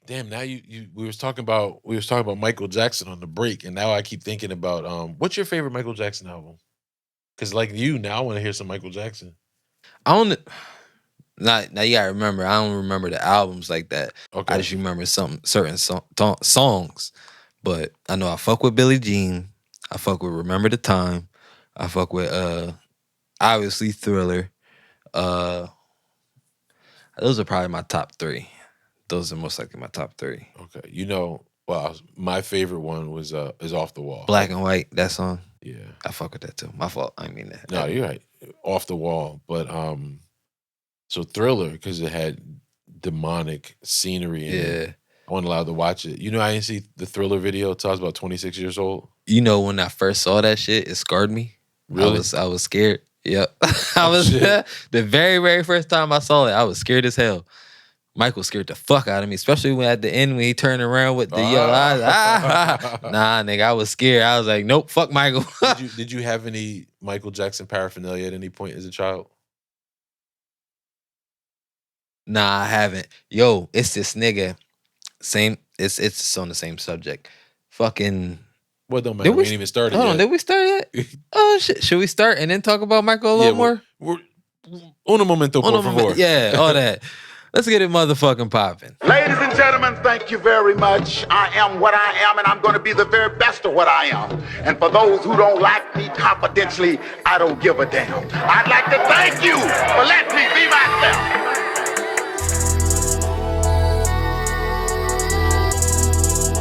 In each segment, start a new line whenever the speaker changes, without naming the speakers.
Damn, now we was talking about Michael Jackson on the break, and now I keep thinking about what's your favorite Michael Jackson album? Because like you, now I want to hear some Michael Jackson.
I don't. Not now. You gotta remember. I don't remember the albums like that. I
Okay.
just remember some certain songs. But I know I fuck with Billie Jean. I fuck with Remember the Time. I fuck with obviously Thriller. Uh, those are probably my top three. Those are most likely my top three.
Okay. Well, my favorite one was is Off the Wall.
Black and White. That song.
Yeah.
I fuck with that too. My fault. I mean that.
No, you're right. Off the Wall, but so Thriller because it had demonic scenery in it.
Yeah.
I wasn't allowed to watch it. I didn't see the Thriller video until I was about 26 years old.
You know, when I first saw that shit, it scarred me.
Really?
I was scared. Yep. I was
shit.
the very, very first time I saw it, I was scared as hell. Michael scared the fuck out of me, especially when at the end when he turned around with the yellow eyes. Nah, nigga, I was scared. I was like, nope, fuck Michael.
Did you have any Michael Jackson paraphernalia at any point as a child?
Nah, I haven't. Yo, it's this nigga. It's on the same subject. Fucking.
Well, don't matter. We ain't even started
Hold
yet.
on, did we start yet? Oh shit. Should we start and then talk about Michael a little more?
Un momento, por favor.
Yeah, all that. Let's get it motherfucking popping.
Ladies and gentlemen, thank you very much. I am what I am, and I'm going to be the very best of what I am. And for those who don't like me confidentially, I don't give a damn. I'd like to thank you for letting me be myself.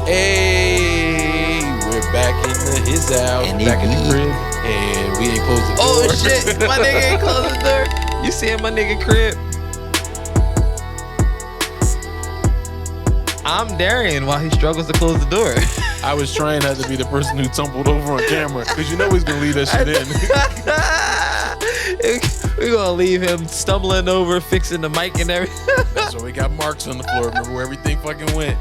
Hey, we're back in his house, back in the crib, and we ain't closed the door.
Oh shit, my nigga ain't closed the door. You seeing my nigga crib? I'm Darien while he struggles to close the door.
I was trying not to be the person who tumbled over on camera, because you know he's gonna leave that shit
in. We're gonna leave him stumbling over, fixing the mic and everything.
That's why we got marks on the floor. Remember where everything fucking went.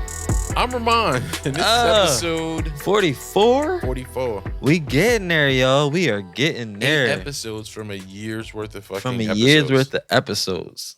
I'm Rahmonn, and this is episode
44?
44.
We getting there, y'all. We are getting there.
8 episodes from a year's worth of fucking
From a
episodes.
year's worth of episodes.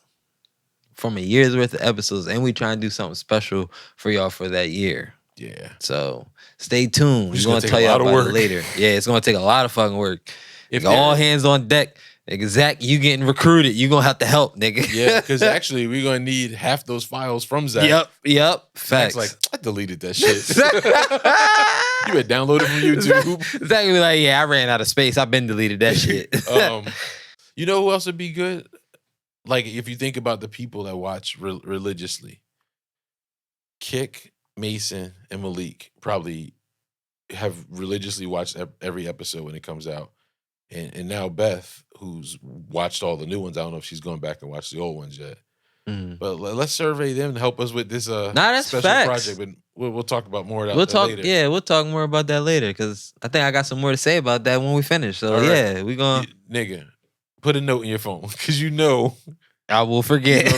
From a year's worth of episodes. And we try and do something special for y'all for that year.
Yeah.
So stay tuned. We're going to tell y'all about it later. Yeah, it's going to take a lot of fucking work. If all hands on deck. Nigga, Zach, you getting recruited. You going to have to help, nigga.
Yeah, because actually, we're going to need half those files from Zach.
Yep. Facts.
Zach's like, I deleted that shit. You better download it from YouTube.
Zach be like, yeah, I ran out of space. I've been deleted that shit.
You know who else would be good? Like, if you think about the people that watch religiously, Kick, Mason, and Malik probably have religiously watched every episode when it comes out. And now Beth, who's watched all the new ones, I don't know if she's going back and watched the old ones yet. But let's survey them to help us with this special project. But we'll talk about more about that later.
Yeah, we'll talk more about that later because I think I got some more to say about that when we finish. So yeah, we gonna
nigga, put a note in your phone because you know
I will forget.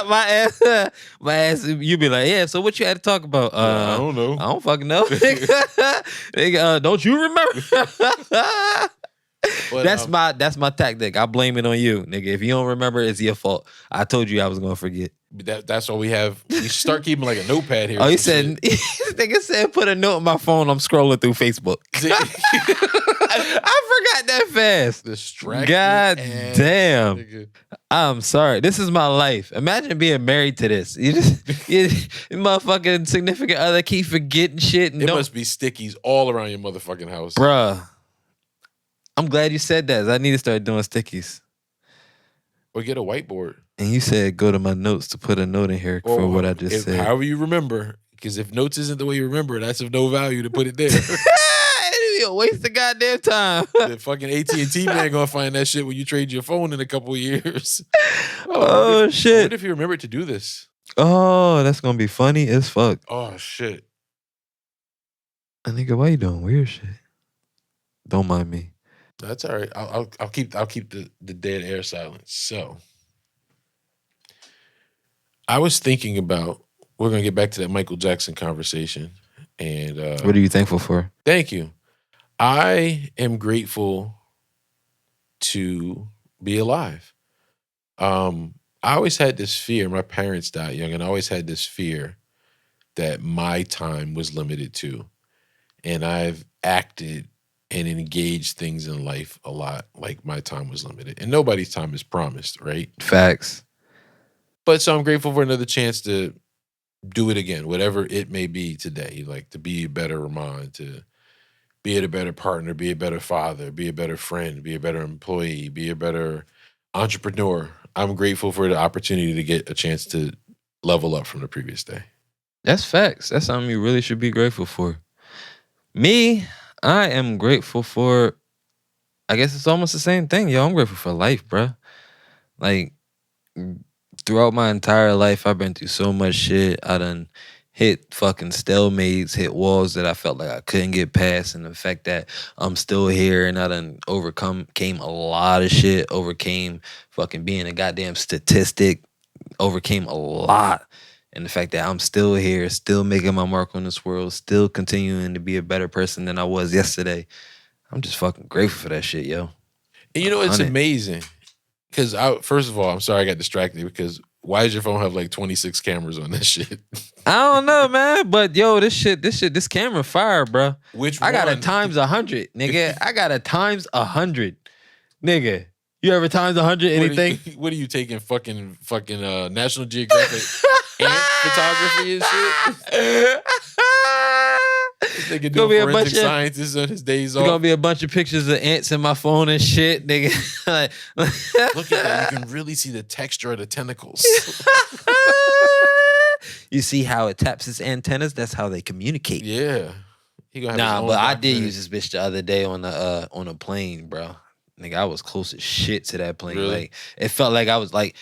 my ass. You be like, yeah. So what you had to talk about?
I don't know.
I don't fucking know. Nigga, don't you remember? But, that's my tactic. I blame it on you, nigga. If you don't remember, it's your fault. I told you I was gonna forget.
That's why we have. We should start keeping like a notepad here.
Oh, you said nigga said put a note in my phone. I'm scrolling through Facebook. I forgot that fast.
Distracted.
God damn. Nigga. I'm sorry. This is my life. Imagine being married to this. You motherfucking significant other keep forgetting shit. And
it must be stickies all around your motherfucking house,
bruh. I'm glad you said that. I need to start doing stickies.
Or get a whiteboard.
And you said go to my notes to put a note in here for what I just said.
However you remember. Because if notes isn't the way you remember, that's of no value to put it there.
It'd be a waste of goddamn time.
The fucking AT&T man gonna find that shit when you trade your phone in a couple of years.
Oh shit.
What if you remember to do this?
Oh, that's gonna be funny as fuck.
Oh shit.
Nigga, why you doing weird shit? Don't mind me.
That's all right. I'll keep the dead air silent. So I was thinking about, we're gonna get back to that Michael Jackson conversation. And
what are you thankful for?
Thank you. I am grateful to be alive. I always had this fear. My parents died young, and I always had this fear that my time was limited to. And I've acted and engaged things in life a lot like my time was limited. And nobody's time is promised, right?
Facts.
But so I'm grateful for another chance to do it again, whatever it may be today. Like to be a better Rahmonn, to be a better partner, be a better father, be a better friend, be a better employee, be a better entrepreneur. I'm grateful for the opportunity to get a chance to level up from the previous day.
That's facts. That's something you really should be grateful for. Me, I am grateful for, I guess it's almost the same thing, yo. I'm grateful for life, bruh. Like, throughout my entire life, I've been through so much shit. I done hit fucking stalemates, hit walls that I felt like I couldn't get past, and the fact that I'm still here and I done came a lot of shit, overcame fucking being a goddamn statistic, overcame a lot. And the fact that I'm still here, still making my mark on this world, still continuing to be a better person than I was yesterday. I'm just fucking grateful for that shit, yo.
And you know, it's
100.
amazing. Because first of all, I'm sorry I got distracted because why does your phone have like 26 cameras on this shit?
I don't know, man, but yo, this camera fire, bro.
Which
I got a
one?
times 100, nigga. I got a times 100, nigga. You ever times 100 anything?
What are you taking? Fucking National Geographic ant photography and shit? This nigga
Gonna be
doing
a bunch
forensic
of-
scientist on his days
There's gonna
off.
be a bunch of pictures of ants in my phone and shit, nigga.
Look at that. You can really see the texture of the tentacles.
You see how it taps its antennas? That's how they communicate.
Yeah. He gonna have his
Nah,
own
but I did
documentary.
use this bitch the other day on a plane, bro. Nigga, I was close as shit to that plane.
Really?
Like, it felt like I was like,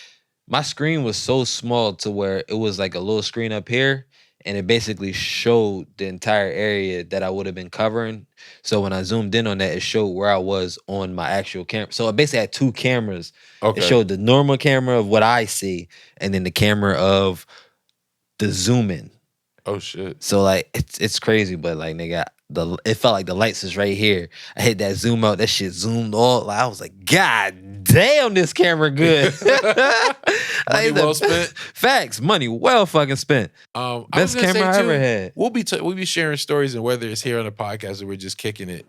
my screen was so small to where it was like a little screen up here, and it basically showed the entire area that I would have been covering. So when I zoomed in on that, it showed where I was on my actual camera. So I basically had two cameras.
Okay.
It showed the normal camera of what I see, and then the camera of the zoom in.
Oh shit.
So like it's crazy, but like nigga, it felt like the lights is right here. I hit that zoom out, that shit zoomed all. Like, I was like, God damn, this camera good.
Money well spent.
Facts, money well fucking spent.
I was
Best
gonna
camera
say,
I
too,
ever had.
We'll be sharing stories, and whether it's here on the podcast or we're just kicking it,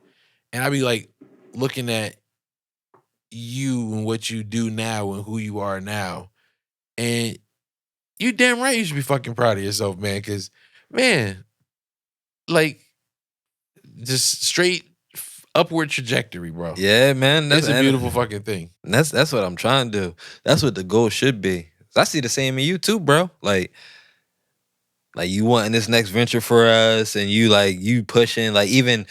and I'll be like looking at you and what you do now and who you are now, and you damn right you should be fucking proud of yourself, man. Because man, like just straight upward trajectory, bro.
Yeah, man.
That's a beautiful fucking thing.
That's what I'm trying to do. That's what the goal should be. I see the same in you too, bro. Like you wanting this next venture for us, and you pushing, like even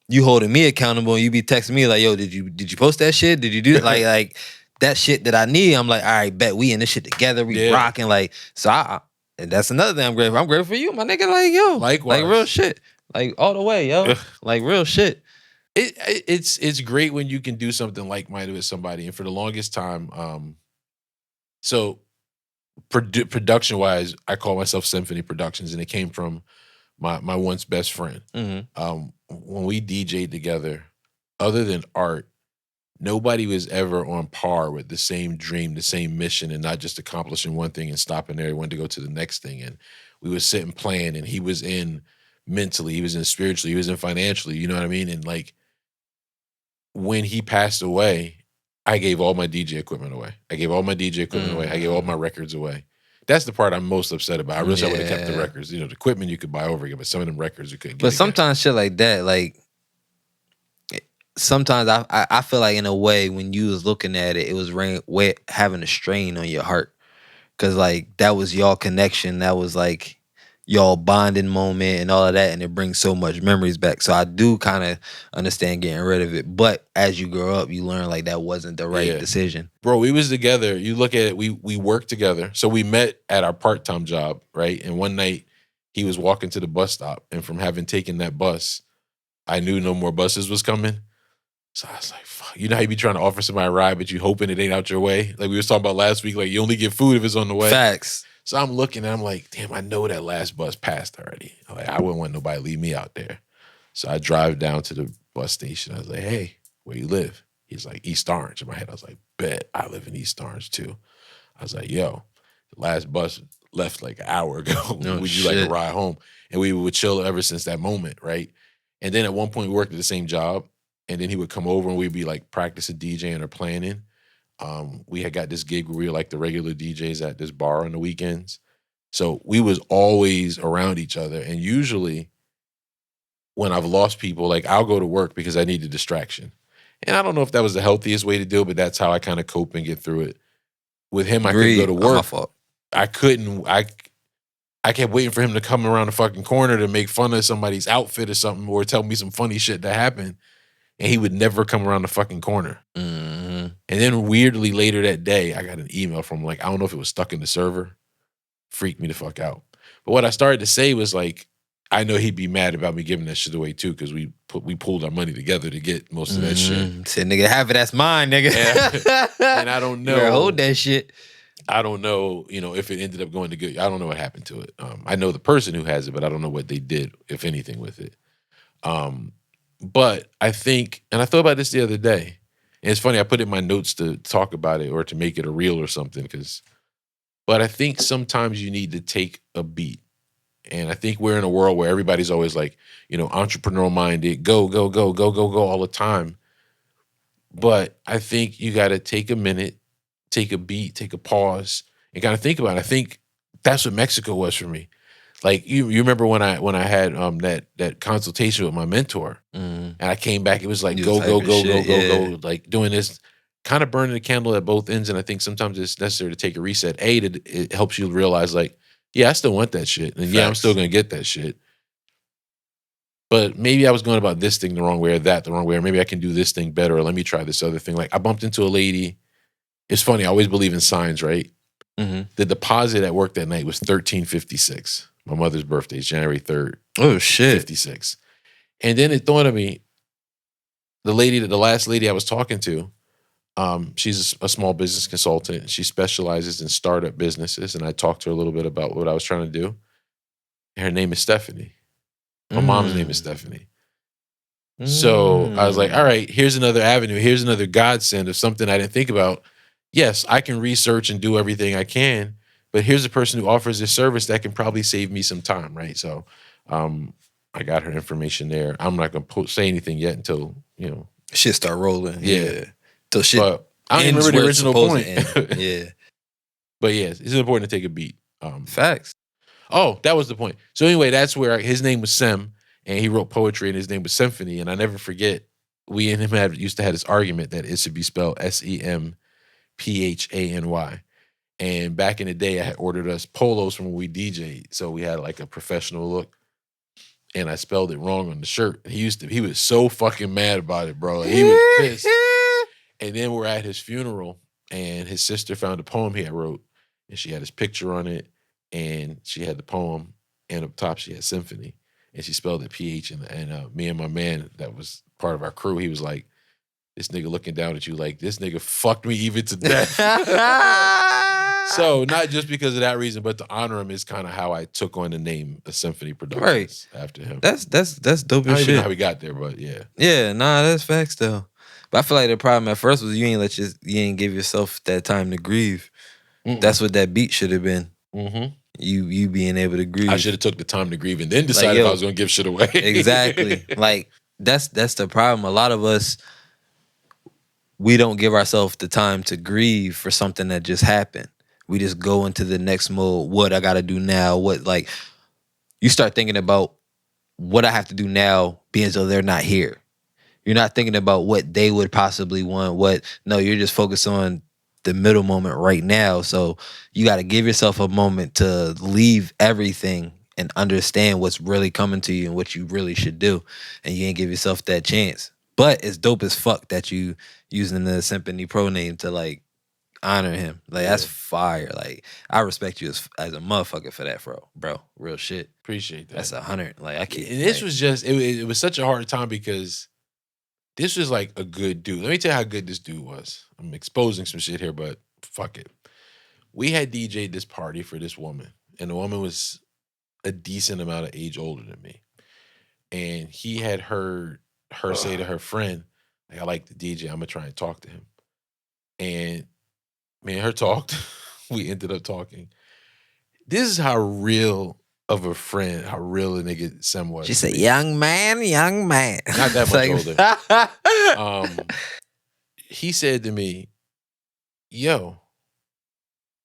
you holding me accountable, and you be texting me like, yo, did you post that shit? Did you do like that shit that I need? I'm like, all right, bet we in this shit together, we rocking. Like, so and that's another thing I'm grateful. I'm grateful for you, my nigga. Like, yo,
Likewise.
like real shit, like all the way, yo, like real shit.
It's great when you can do something like-minded with somebody, and for the longest time, so production-wise, I call myself Semfany Productions, and it came from my once best friend.
Mm-hmm.
When we DJ'd together, other than art, nobody was ever on par with the same dream, the same mission, and not just accomplishing one thing and stopping there. He wanted to go to the next thing, and we would sit and plan, and he was in mentally, he was in spiritually, he was in financially, you know what I mean? And like, when he passed away, I gave all my DJ equipment away. I gave all my my records away. That's the part I'm most upset about. I wish I would have kept the records. You know, the equipment you could buy over again, but some of them records you couldn't get.
But sometimes shit like that, like sometimes I feel like in a way when you was looking at it, it was having a strain on your heart. Cause like that was y'all connection. That was like y'all bonding moment and all of that, and it brings so much memories back. So I do kind of understand getting rid of it. But as you grow up, you learn like that wasn't the right decision.
Bro, we was together. You look at it, we worked together. So we met at our part-time job, right? And one night he was walking to the bus stop, and from having taken that bus, I knew no more buses was coming. So I was like, fuck. You know how you be trying to offer somebody a ride, but you hoping it ain't out your way? Like we was talking about last week, like you only get food if it's on the way.
Facts.
So I'm looking and I'm like, damn, I know that last bus passed already. Like, I wouldn't want nobody to leave me out there. So I drive down to the bus station. I was like, hey, where you live? He's like, East Orange. In my head, I was like, bet, I live in East Orange too. I was like, yo, the last bus left like an hour ago.
No
Would you like a
shit.
ride home? And we would chill ever since that moment, right? And then at one point we worked at the same job, and then he would come over and we'd be like practicing DJing or planning. We had got this gig where we were like the regular DJs at this bar on the weekends. So we was always around each other. And usually when I've lost people, like I'll go to work because I need a distraction. And I don't know if that was the healthiest way to do it, but that's how I kind of cope and get through it. With him, I couldn't go to
Agreed. My
work.
fault.
I couldn't. I kept waiting for him to come around the fucking corner to make fun of somebody's outfit or something, or tell me some funny shit that happened, and he would never come around the fucking corner.
Mm-hmm.
And then weirdly later that day, I got an email from like, I don't know if it was stuck in the server. Freaked me the fuck out. But what I started to say was like, I know he'd be mad about me giving that shit away too, because we pulled our money together to get most of that shit.
Said, nigga, half of that's mine, nigga.
And I don't know.
You better hold that shit.
I don't know, if it ended up going to good. I don't know what happened to it. I know the person who has it, but I don't know what they did, if anything, with it. But I think, and I thought about this the other day, and it's funny, I put it in my notes to talk about it or to make it a reel or something, but I think sometimes you need to take a beat. And I think we're in a world where everybody's always like, entrepreneurial minded, go, go, go, go, go, go all the time. But I think you got to take a minute, take a beat, take a pause, and kind of think about it. I think that's what Mexico was for me. Like you remember when I had that consultation with my mentor, and I came back, it was like go, go, go, go, go, go, like doing this, kind of burning the candle at both ends. And I think sometimes it's necessary to take a reset. It helps you realize like, yeah, I still want that shit. And yeah, I'm still going to get that shit. But maybe I was going about this thing the wrong way or that the wrong way. Or maybe I can do this thing better. Or let me try this other thing. Like I bumped into a lady. It's funny. I always believe in signs, right?
Mm-hmm.
The deposit at work that night was $13.56. My mother's birthday is January 3rd.
Oh, shit.
56. And then it dawned on me, the last lady I was talking to, she's a small business consultant. She specializes in startup businesses. And I talked to her a little bit about what I was trying to do. And her name is Stephanie. My mom's name is Stephanie. So I was like, all right, here's another avenue. Here's another godsend of something I didn't think about. Yes, I can research and do everything I can, but here's a person who offers this service that can probably save me some time, right? So I got her information there. I'm not going to say anything yet until,
shit start rolling.
Yeah.
Till shit.
But I don't even remember the original point.
Yeah.
But yeah, it's important to take a beat.
Facts.
Oh, that was the point. So anyway, that's where his name was Sem, and he wrote poetry, and his name was Semfany. And I never forget, we and him used to have this argument that it should be spelled Semphany. And back in the day, I had ordered us polos from when we DJ'd, so we had like a professional look. And I spelled it wrong on the shirt. He was so fucking mad about it, bro. Like, he was pissed. And then we're at his funeral, and his sister found a poem he had wrote, and she had his picture on it, and she had the poem, and up top she had symphony, and she spelled it PH. And me and my man that was part of our crew, he was like, this nigga looking down at you like, this nigga fucked me even to death. So not just because of that reason, but to honor him is kind of how I took on the name of Semfany Productions after him.
That's dope as shit.
I don't even know how we got there, but yeah.
Yeah, nah, that's facts though. But I feel like the problem at first was you ain't give yourself that time to grieve. That's what that beat should have been.
Mm-hmm.
You being able to grieve.
I should have took the time to grieve and then decided if I was going to give shit away.
Exactly. Like that's the problem. A lot of us, we don't give ourselves the time to grieve for something that just happened. We just go into the next mode. What I got to do now? What, like, you start thinking about what I have to do now, being as though they're not here. You're not thinking about what they would possibly want. No, you're just focused on the middle moment right now. So you got to give yourself a moment to leave everything and understand what's really coming to you and what you really should do. And you ain't give yourself that chance. But it's dope as fuck that you using the Semfany Pro name to like honor him. Like that's fire. Like I respect you as a motherfucker for that, bro. Real shit.
Appreciate that.
That's 100. Like I can't.
And this was just it was such a hard time because this was like a good dude. Let me tell you how good this dude was. I'm exposing some shit here, but fuck it. We had DJ'd this party for this woman, and the woman was a decent amount of age older than me. And he had heard her say to her friend, like, I like the DJ, I'm gonna try and talk to him. And me and her talked. We ended up talking. this is how real of a friend, how real a nigga Sem was.
She said, young man.
Not that much older. He said to me, yo,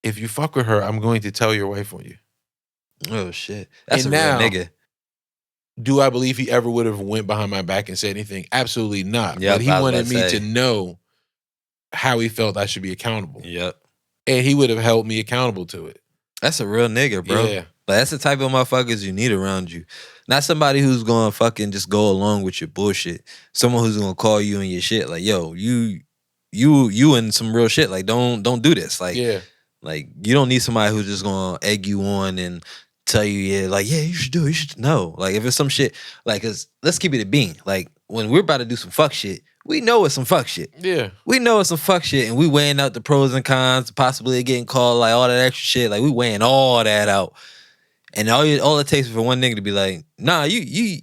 if you fuck with her, I'm going to tell your wife on you.
Oh, shit. That's
And
a real
now,
nigga.
Do I believe he ever would have went behind my back and said anything? Absolutely not.
Yep,
but he
I was
wanted
about to
me
say.
to know how he felt I should be accountable.
Yep.
And he would have held me accountable to it.
That's a real nigga, bro.
Yeah.
Like, that's the type of motherfuckers you need around you. Not somebody who's gonna fucking just go along with your bullshit. Someone who's gonna call you and your shit. Like, yo, you in some real shit. Like, don't do this. Like,
Yeah.
like you don't need somebody who's just gonna egg you on and tell you, you should do it. You should no. Like, if it's some shit, like, cause let's keep it a bean. Like, when we're about to do some fuck shit, we know it's some fuck shit.
Yeah.
We know it's some fuck shit, and we weighing out the pros and cons, possibly getting called, like all that extra shit. Like, we weighing all that out. And all it takes is for one nigga to be like, nah, you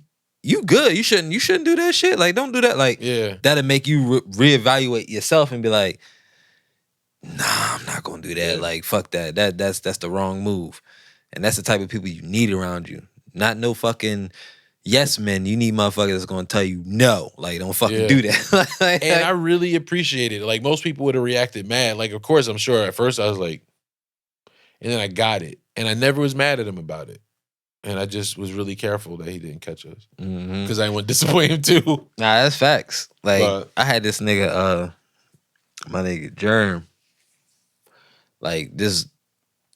good. You shouldn't do that shit. Like, don't do that. Like,
Yeah.
that'll make you reevaluate yourself and be like, nah, I'm not gonna do that.
Yeah.
Like, fuck that. That's the wrong move. And that's the type of people you need around you. Not no fucking yes men. You need motherfuckers that's gonna tell you no. Like, don't fucking do that.
And I really appreciated it. Like, most people would have reacted mad. Like, of course, I'm sure at first I was like, and then I got it. And I never was mad at him about it. And I just was really careful that he didn't catch us. Because I didn't want to disappoint him too.
Nah, that's facts. Like,
But
I had this nigga, my nigga Germ. Like, this,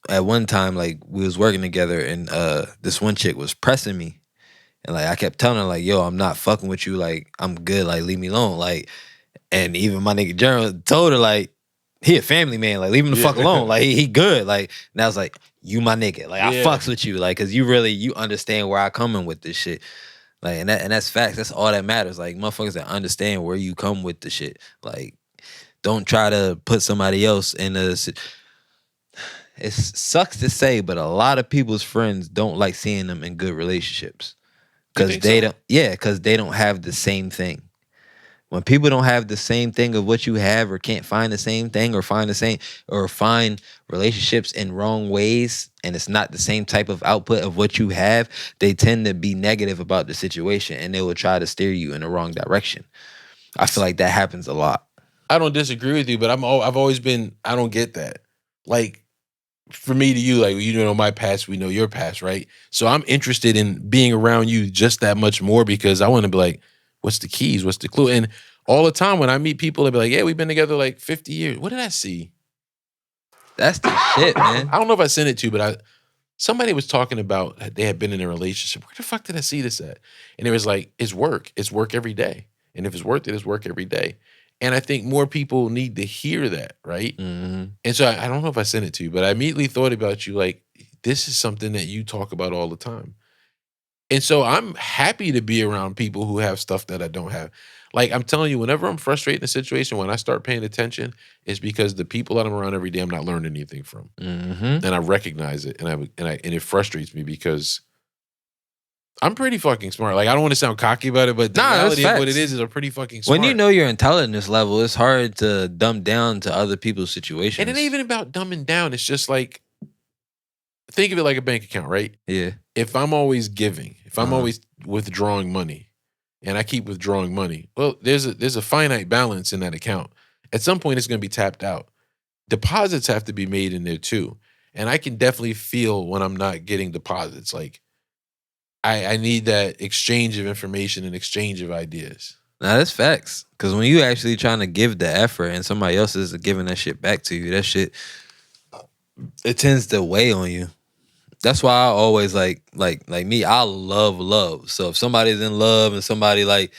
at one time, like, we was working together and this one chick was pressing me. And, like, I kept telling her, like, yo, I'm not fucking with you. Like, I'm good. Like, leave me alone. Like, and even my nigga Germ told her, like, he a family man. Like, leave him the fuck alone. Like, he good. Like, and I was like, you my nigga. Like, I fucks with you. Like, cause you understand where I coming with this shit. Like, and that's facts. That's all that matters. Like, motherfuckers that understand where you come with the shit. Like, don't try to put somebody else in a. It sucks to say, but a lot of people's friends don't like seeing them in good relationships. Cause they don't. Yeah, cause they don't have the same thing. When people don't have the same thing of what you have, or can't find the same thing, or find relationships in wrong ways, and it's not the same type of output of what you have, they tend to be negative about the situation, and they will try to steer you in the wrong direction. I feel like that happens a lot.
I don't disagree with you, but I've always been, I don't get that. Like, for me to you, like, you know my past, we know your past, right? So I'm interested in being around you just that much more because I want to be like, what's the keys? What's the clue? And all the time when I meet people, they be like, yeah, we've been together like 50 years. What did I see?
That's the shit, man.
I don't know if I sent it to you, but somebody was talking about they had been in a relationship. Where the fuck did I see this at? And it was like, it's work. It's work every day. And if it's worth it, it's work every day. And I think more people need to hear that, right?
Mm-hmm.
And so I don't know if I sent it to you, but I immediately thought about you like, this is something that you talk about all the time. And so I'm happy to be around people who have stuff that I don't have. Like, I'm telling you, whenever I'm frustrated in a situation, when I start paying attention, it's because the people that I'm around every day, I'm not learning anything from.
Mm-hmm.
And I recognize it, and it frustrates me because I'm pretty fucking smart. Like, I don't want to sound cocky about it, but the reality of what it is I'm pretty fucking smart.
When you know your intelligence level, it's hard to dumb down to other people's situations.
And it ain't even about dumbing down. It's just like, think of it like a bank account, right?
Yeah.
If I'm always giving, if I'm always withdrawing money, and I keep withdrawing money, well, there's a finite balance in that account. At some point, it's going to be tapped out. Deposits have to be made in there too. And I can definitely feel when I'm not getting deposits. Like, I need that exchange of information and exchange of ideas.
Nah, that's facts. Because when you actually trying to give the effort and somebody else is giving that shit back to you, that shit, it tends to weigh on you. That's why I always like me, I love love. So if somebody's in love and somebody like,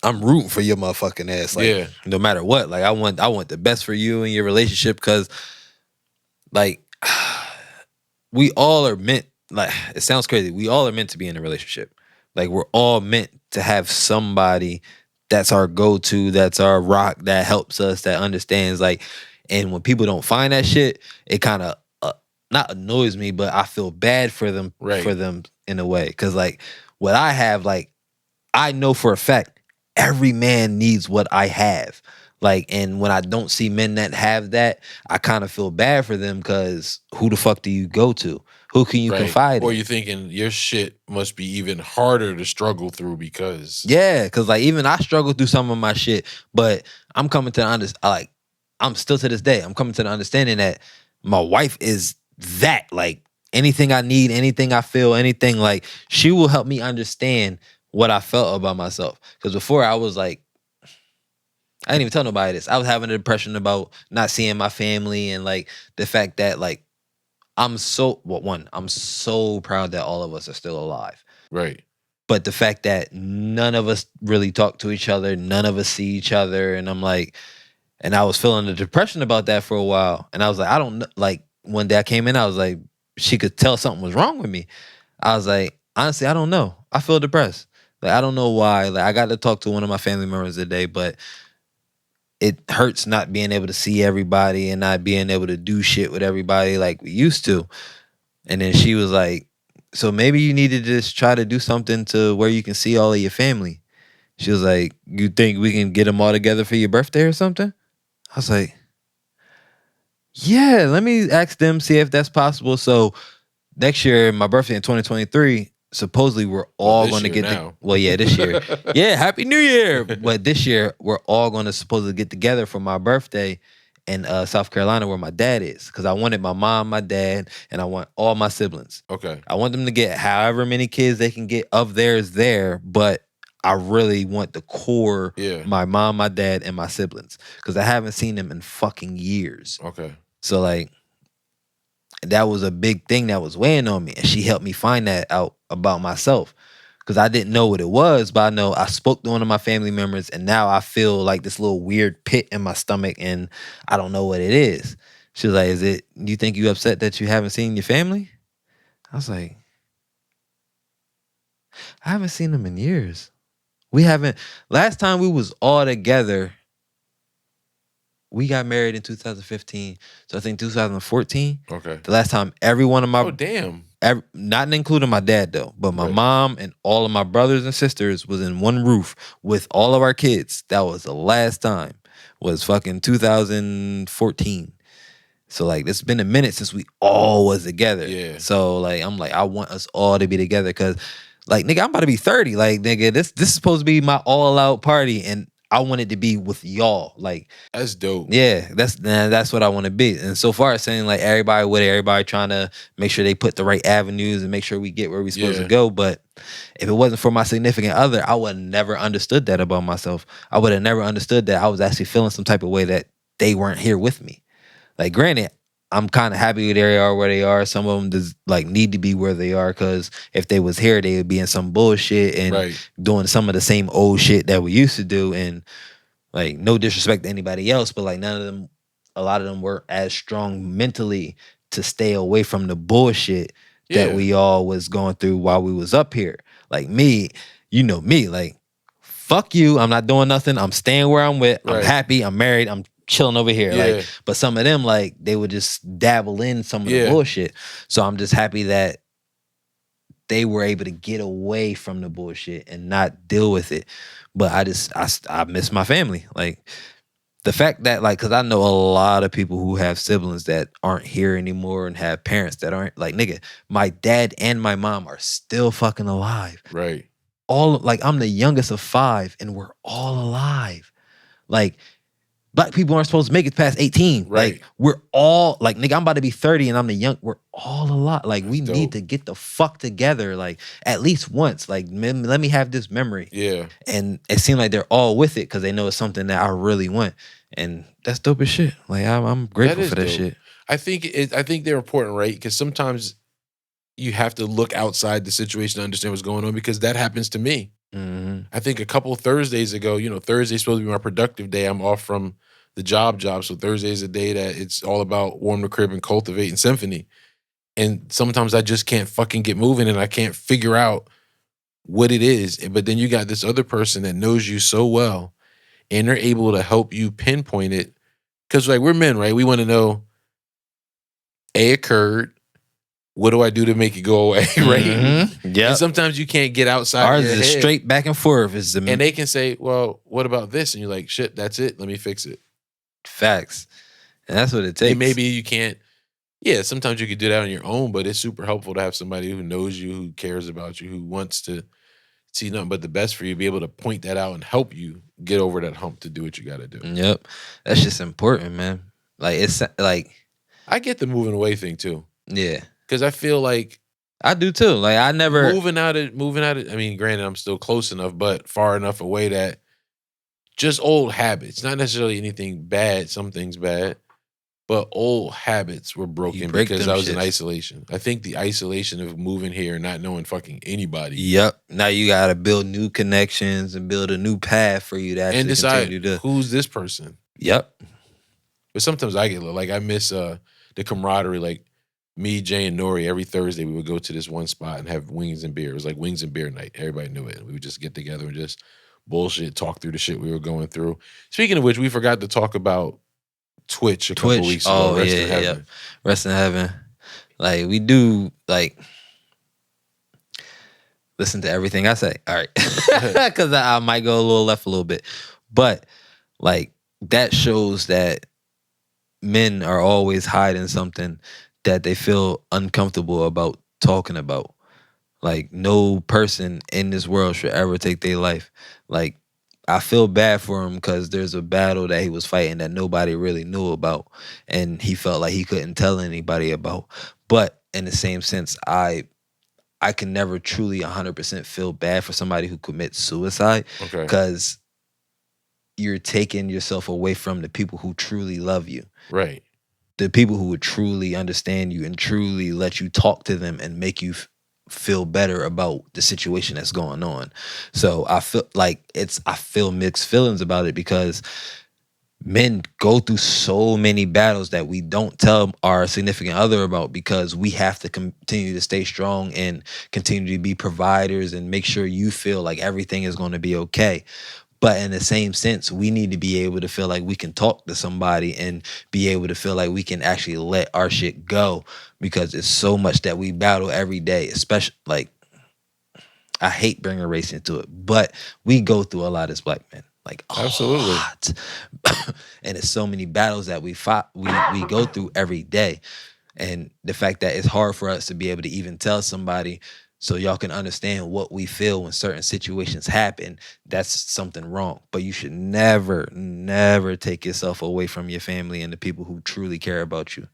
I'm rooting for your motherfucking ass. Like, no matter what. Like, I want the best for you and your relationship because, like, we all are meant, like, it sounds crazy. We all are meant to be in a relationship. Like, we're all meant to have somebody that's our go-to, that's our rock, that helps us, that understands. Like, and when people don't find that shit, it kind of not annoys me, but I feel bad for them, in a way. Because, like, what I have, like, I know for a fact every man needs what I have. Like, and when I don't see men that have that, I kind of feel bad for them because who the fuck do you go to? Who can you
Right.
confide
Or
in?
you're thinking your shit must be even harder to struggle through because
Yeah, because like even I struggle through some of my shit, but I'm coming to like I'm still to this day, I'm coming to the understanding that my wife is that. Like anything I need, anything I feel, anything, like she will help me understand what I felt about myself. Because before I was like, I didn't even tell nobody this. I was having a depression about not seeing my family and like the fact that like I'm so proud that all of us are still alive.
right.
But the fact that none of us really talk to each other, none of us see each other, and I'm like, and I was feeling the depression about that for a while. And I was like, I don't know. Like one day I came in, I was like, she could tell something was wrong with me. I was like, honestly, I don't know. I feel depressed. Like I don't know why. Like I got to talk to one of my family members today, but it hurts not being able to see everybody and not being able to do shit with everybody like we used to. And then she was like, so maybe you need to just try to do something to where you can see all of your family. She was like, you think we can get them all together for your birthday or something? I was like, yeah, let me ask them, see if that's possible. So next year, my birthday in 2023, supposedly we're
Well,
all
this
going to
year
get
now.
well, yeah, this year. Yeah, Happy New Year. But this year, we're all going to supposedly get together for my birthday in South Carolina where my dad is. Because I wanted my mom, my dad, and I want all my siblings.
Okay.
I want them to get however many kids they can get of theirs there, but I really want the core,
Yeah.
my mom, my dad, and my siblings. Because I haven't seen them in fucking years.
Okay.
So like that was a big thing that was weighing on me. And she helped me find that out about myself. Because I didn't know what it was, but I know I spoke to one of my family members and now I feel like this little weird pit in my stomach and I don't know what it is. She was like, you think you upset that you haven't seen your family? I was like, I haven't seen them in years. Last time we was all together, we got married in 2015. So I think 2014.
Okay.
The last time every one of my
Oh damn.
not including my dad though, but my
Right.
mom and all of my brothers and sisters was in one roof with all of our kids. That was the last time. Was fucking 2014. So like it's been a minute since we all was together.
Yeah.
So like I'm like I want us all to be together because like nigga I'm about to be 30. Like nigga this is supposed to be my all out party and I want it to be with y'all. Like
That's dope.
yeah, that's what I want to be. And so far it's saying like everybody with it, everybody trying to make sure they put the right avenues and make sure we get where we supposed
Yeah.
to go. But if it wasn't for my significant other, I would have never understood that about myself. I would have never understood that I was actually feeling some type of way that they weren't here with me. Like granted, I'm kind of happy they are where they are. Some of them just like need to be where they are because if they was here, they would be in some bullshit and
Right.
doing some of the same old shit that we used to do. And like no disrespect to anybody else, but like a lot of them were as strong mentally to stay away from the bullshit that
Yeah.
we all was going through while we was up here. Like me, you know me, like fuck you, I'm not doing nothing. I'm staying where I'm with. I'm
Right.
happy. I'm married. I'm chilling over here.
Yeah.
Like, but some of them, like, they would just dabble in some of the
Yeah.
bullshit. So I'm just happy that they were able to get away from the bullshit and not deal with it. But I miss my family. Like the fact that like, cause I know a lot of people who have siblings that aren't here anymore and have parents that aren't like, nigga, my dad and my mom are still fucking alive.
Right.
All like I'm the youngest of 5 and we're all alive. Like black people aren't supposed to make it past 18.
Right.
Like we're all like nigga, I'm about to be 30 and I'm the young. We're all alive. Like we
That's
need
dope.
to get the fuck together. Like at least once. Like let me have this memory.
Yeah.
And it seemed like they're all with it because they know it's something that I really want. And that's dope as shit. Like I'm grateful
is
for that
dope.
shit.
I think they're important, right? Because sometimes you have to look outside the situation to understand what's going on because that happens to me.
Mm-hmm.
I think a couple of Thursdays ago, Thursday's supposed to be my productive day. I'm off from the job. So Thursday's a day that it's all about warm the crib and cultivating Semfany. And sometimes I just can't fucking get moving and I can't figure out what it is. But then you got this other person that knows you so well and they're able to help you pinpoint it. Because like we're men, right? We want to know A, occurred, what do I do to make it go away? Right?
Yeah.
And sometimes you can't get outside
Ours
your
is
head.
straight back and forth.
And they can say, well, what about this? And you're like, shit, that's it. Let me fix it.
Facts. And that's what it takes.
And maybe you can't. Yeah, sometimes you could do that on your own, but it's super helpful to have somebody who knows you, who cares about you, who wants to see nothing but the best for you, be able to point that out and help you get over that hump to do what you got to do.
Yep. That's just important, man. Like, it's like,
I get the moving away thing too.
Yeah.
Because I feel like
I do too. Like, I never
moving out of. I mean, granted, I'm still close enough, but far enough away that just old habits, not necessarily anything bad, some things bad, but old habits were broken because I was in isolation. I think the isolation of moving here and not knowing fucking anybody.
Yep. Now you got to build new connections and build a new path for you to actually
and decide
continue to.
Who's this person.
Yep.
But sometimes I get like, I miss the camaraderie. Like me, Jay, and Nori, every Thursday we would go to this one spot and have wings and beer. It was like wings and beer night. Everybody knew it. And we would just get together and just bullshit, talk through the shit we were going through. Speaking of which, we forgot to talk about Twitch a couple weeks ago.
Rest in heaven. Yep. Rest in heaven. Like, we do, like, listen to everything I say. All right. Because I might go a little left a little bit. But, like, that shows that men are always hiding something that they feel uncomfortable about talking about. Like, no person in this world should ever take their life. Like, I feel bad for him because there's a battle that he was fighting that nobody really knew about, and he felt like he couldn't tell anybody about. But in the same sense, I can never truly 100% feel bad for somebody who commits suicide, because you're taking yourself away from the people who truly love you.
Right.
The people who would truly understand you and truly let you talk to them and make you feel better about the situation that's going on. So I feel like I feel mixed feelings about it, because men go through so many battles that we don't tell our significant other about, because we have to continue to stay strong and continue to be providers and make sure you feel like everything is going to be okay. But in the same sense, we need to be able to feel like we can talk to somebody and be able to feel like we can actually let our shit go, because it's so much that we battle every day, especially, like, I hate bringing race into it, but we go through a lot as black men. Like,
absolutely.
And it's so many battles that we go through every day. And the fact that it's hard for us to be able to even tell somebody so y'all can understand what we feel when certain situations happen, that's something wrong. But you should never, never take yourself away from your family and the people who truly care about you.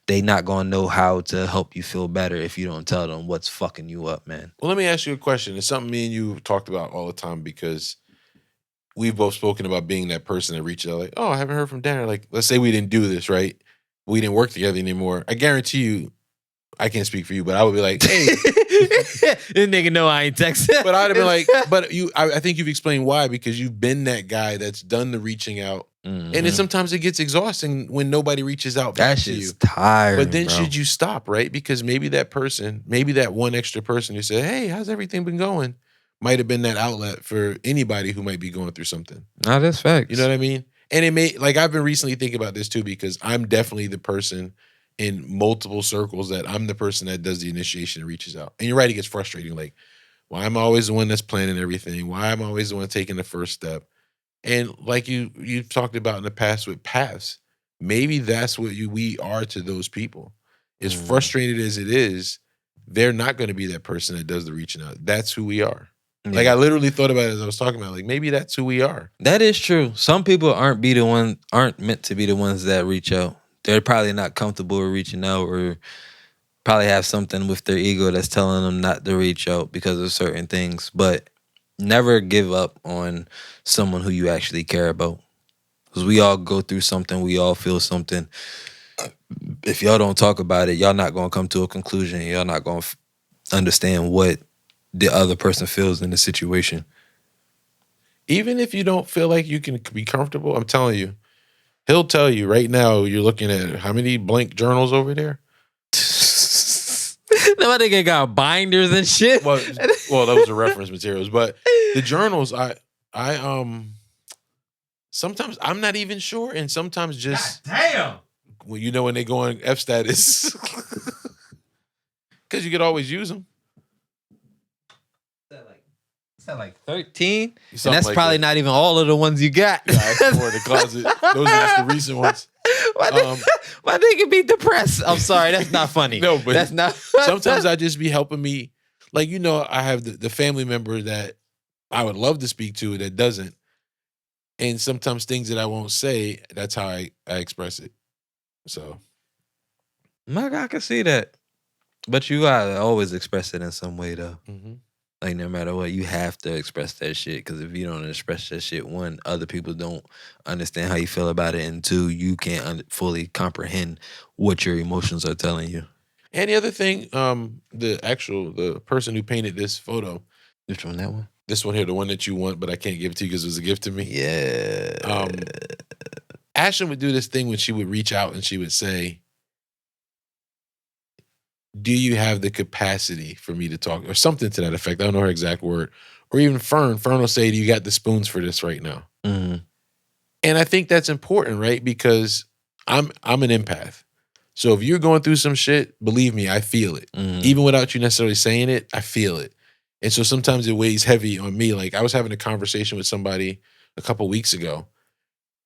They not going to know how to help you feel better if you don't tell them what's fucking you up, man.
Well, let me ask you a question. It's something me and you have talked about all the time, because we've both spoken about being that person that reaches out like, oh, I haven't heard from Darren. Like, let's say we didn't do this, right? We didn't work together anymore. I guarantee you, I can't speak for you, but I would be like, hey.
This nigga know I ain't texting.
But I'd have been like, but I think you've explained why, because you've been that guy that's done the reaching out. Mm-hmm. And then sometimes it gets exhausting when nobody reaches out back to you.
Tiring,
but then should you stop, right? Because maybe that person, maybe that one extra person who said, hey, how's everything been going? Might have been that outlet for anybody who might be going through something.
No, that's facts.
You know what I mean? And it may, like, I've been recently thinking about this too, because I'm definitely the person in multiple circles that I'm the person that does the initiation and reaches out. And you're right, it gets frustrating. Like, why am I always the one that's planning everything? Why am I always the one taking the first step? And like you've talked about in the past with paths, maybe that's what we are to those people. As frustrated as it is, they're not going to be that person that does the reaching out. That's who we are. Yeah. Like, I literally thought about it as I was talking about, like, maybe that's who we are.
That is true. Some people aren't meant to be the ones that reach out. They're probably not comfortable with reaching out, or probably have something with their ego that's telling them not to reach out because of certain things. But never give up on someone who you actually care about, because we all go through something. We all feel something. If y'all don't talk about it, y'all not going to come to a conclusion. Y'all not going to understand what the other person feels in the situation.
Even if you don't feel like you can be comfortable, I'm telling you, he'll tell you right now. You're looking at how many blank journals over there?
Nobody got binders and shit.
Well, those are reference materials, but the journals, I sometimes I'm not even sure, and sometimes just
God damn.
Well, you know when they go on F status. Because you could always use them.
Is that like 13? And
Something
that's
like
probably
that.
not even all of the ones you got.
Yeah, I have more in the closet. Those are just the recent ones.
My nigga be depressed. I'm sorry, that's not funny.
No, but
that's not.
sometimes I just be helping me. Like, I have the family member that I would love to speak to that doesn't. And sometimes things that I won't say, that's how I express it. So.
I can see that. But you gotta always express it in some way, though.
Mm-hmm.
Like, no matter what, you have to express that shit. Because if you don't express that shit, one, other people don't understand how you feel about it. And two, you can't fully comprehend what your emotions are telling you.
And the other thing, the person who painted this photo.
Which one, that one?
This one here, the one that you want, but I can't give it to you because it was a gift to me.
Yeah.
Ashlyn would do this thing when she would reach out and she would say, do you have the capacity for me to talk? Or something to that effect. I don't know her exact word. Or even Fern will say, do you got the spoons for this right now?
Mm-hmm.
And I think that's important, right? Because I'm an empath. So if you're going through some shit, believe me, I feel it.
Mm-hmm.
Even without you necessarily saying it, I feel it. And so sometimes it weighs heavy on me. Like I was having a conversation with somebody a couple weeks ago,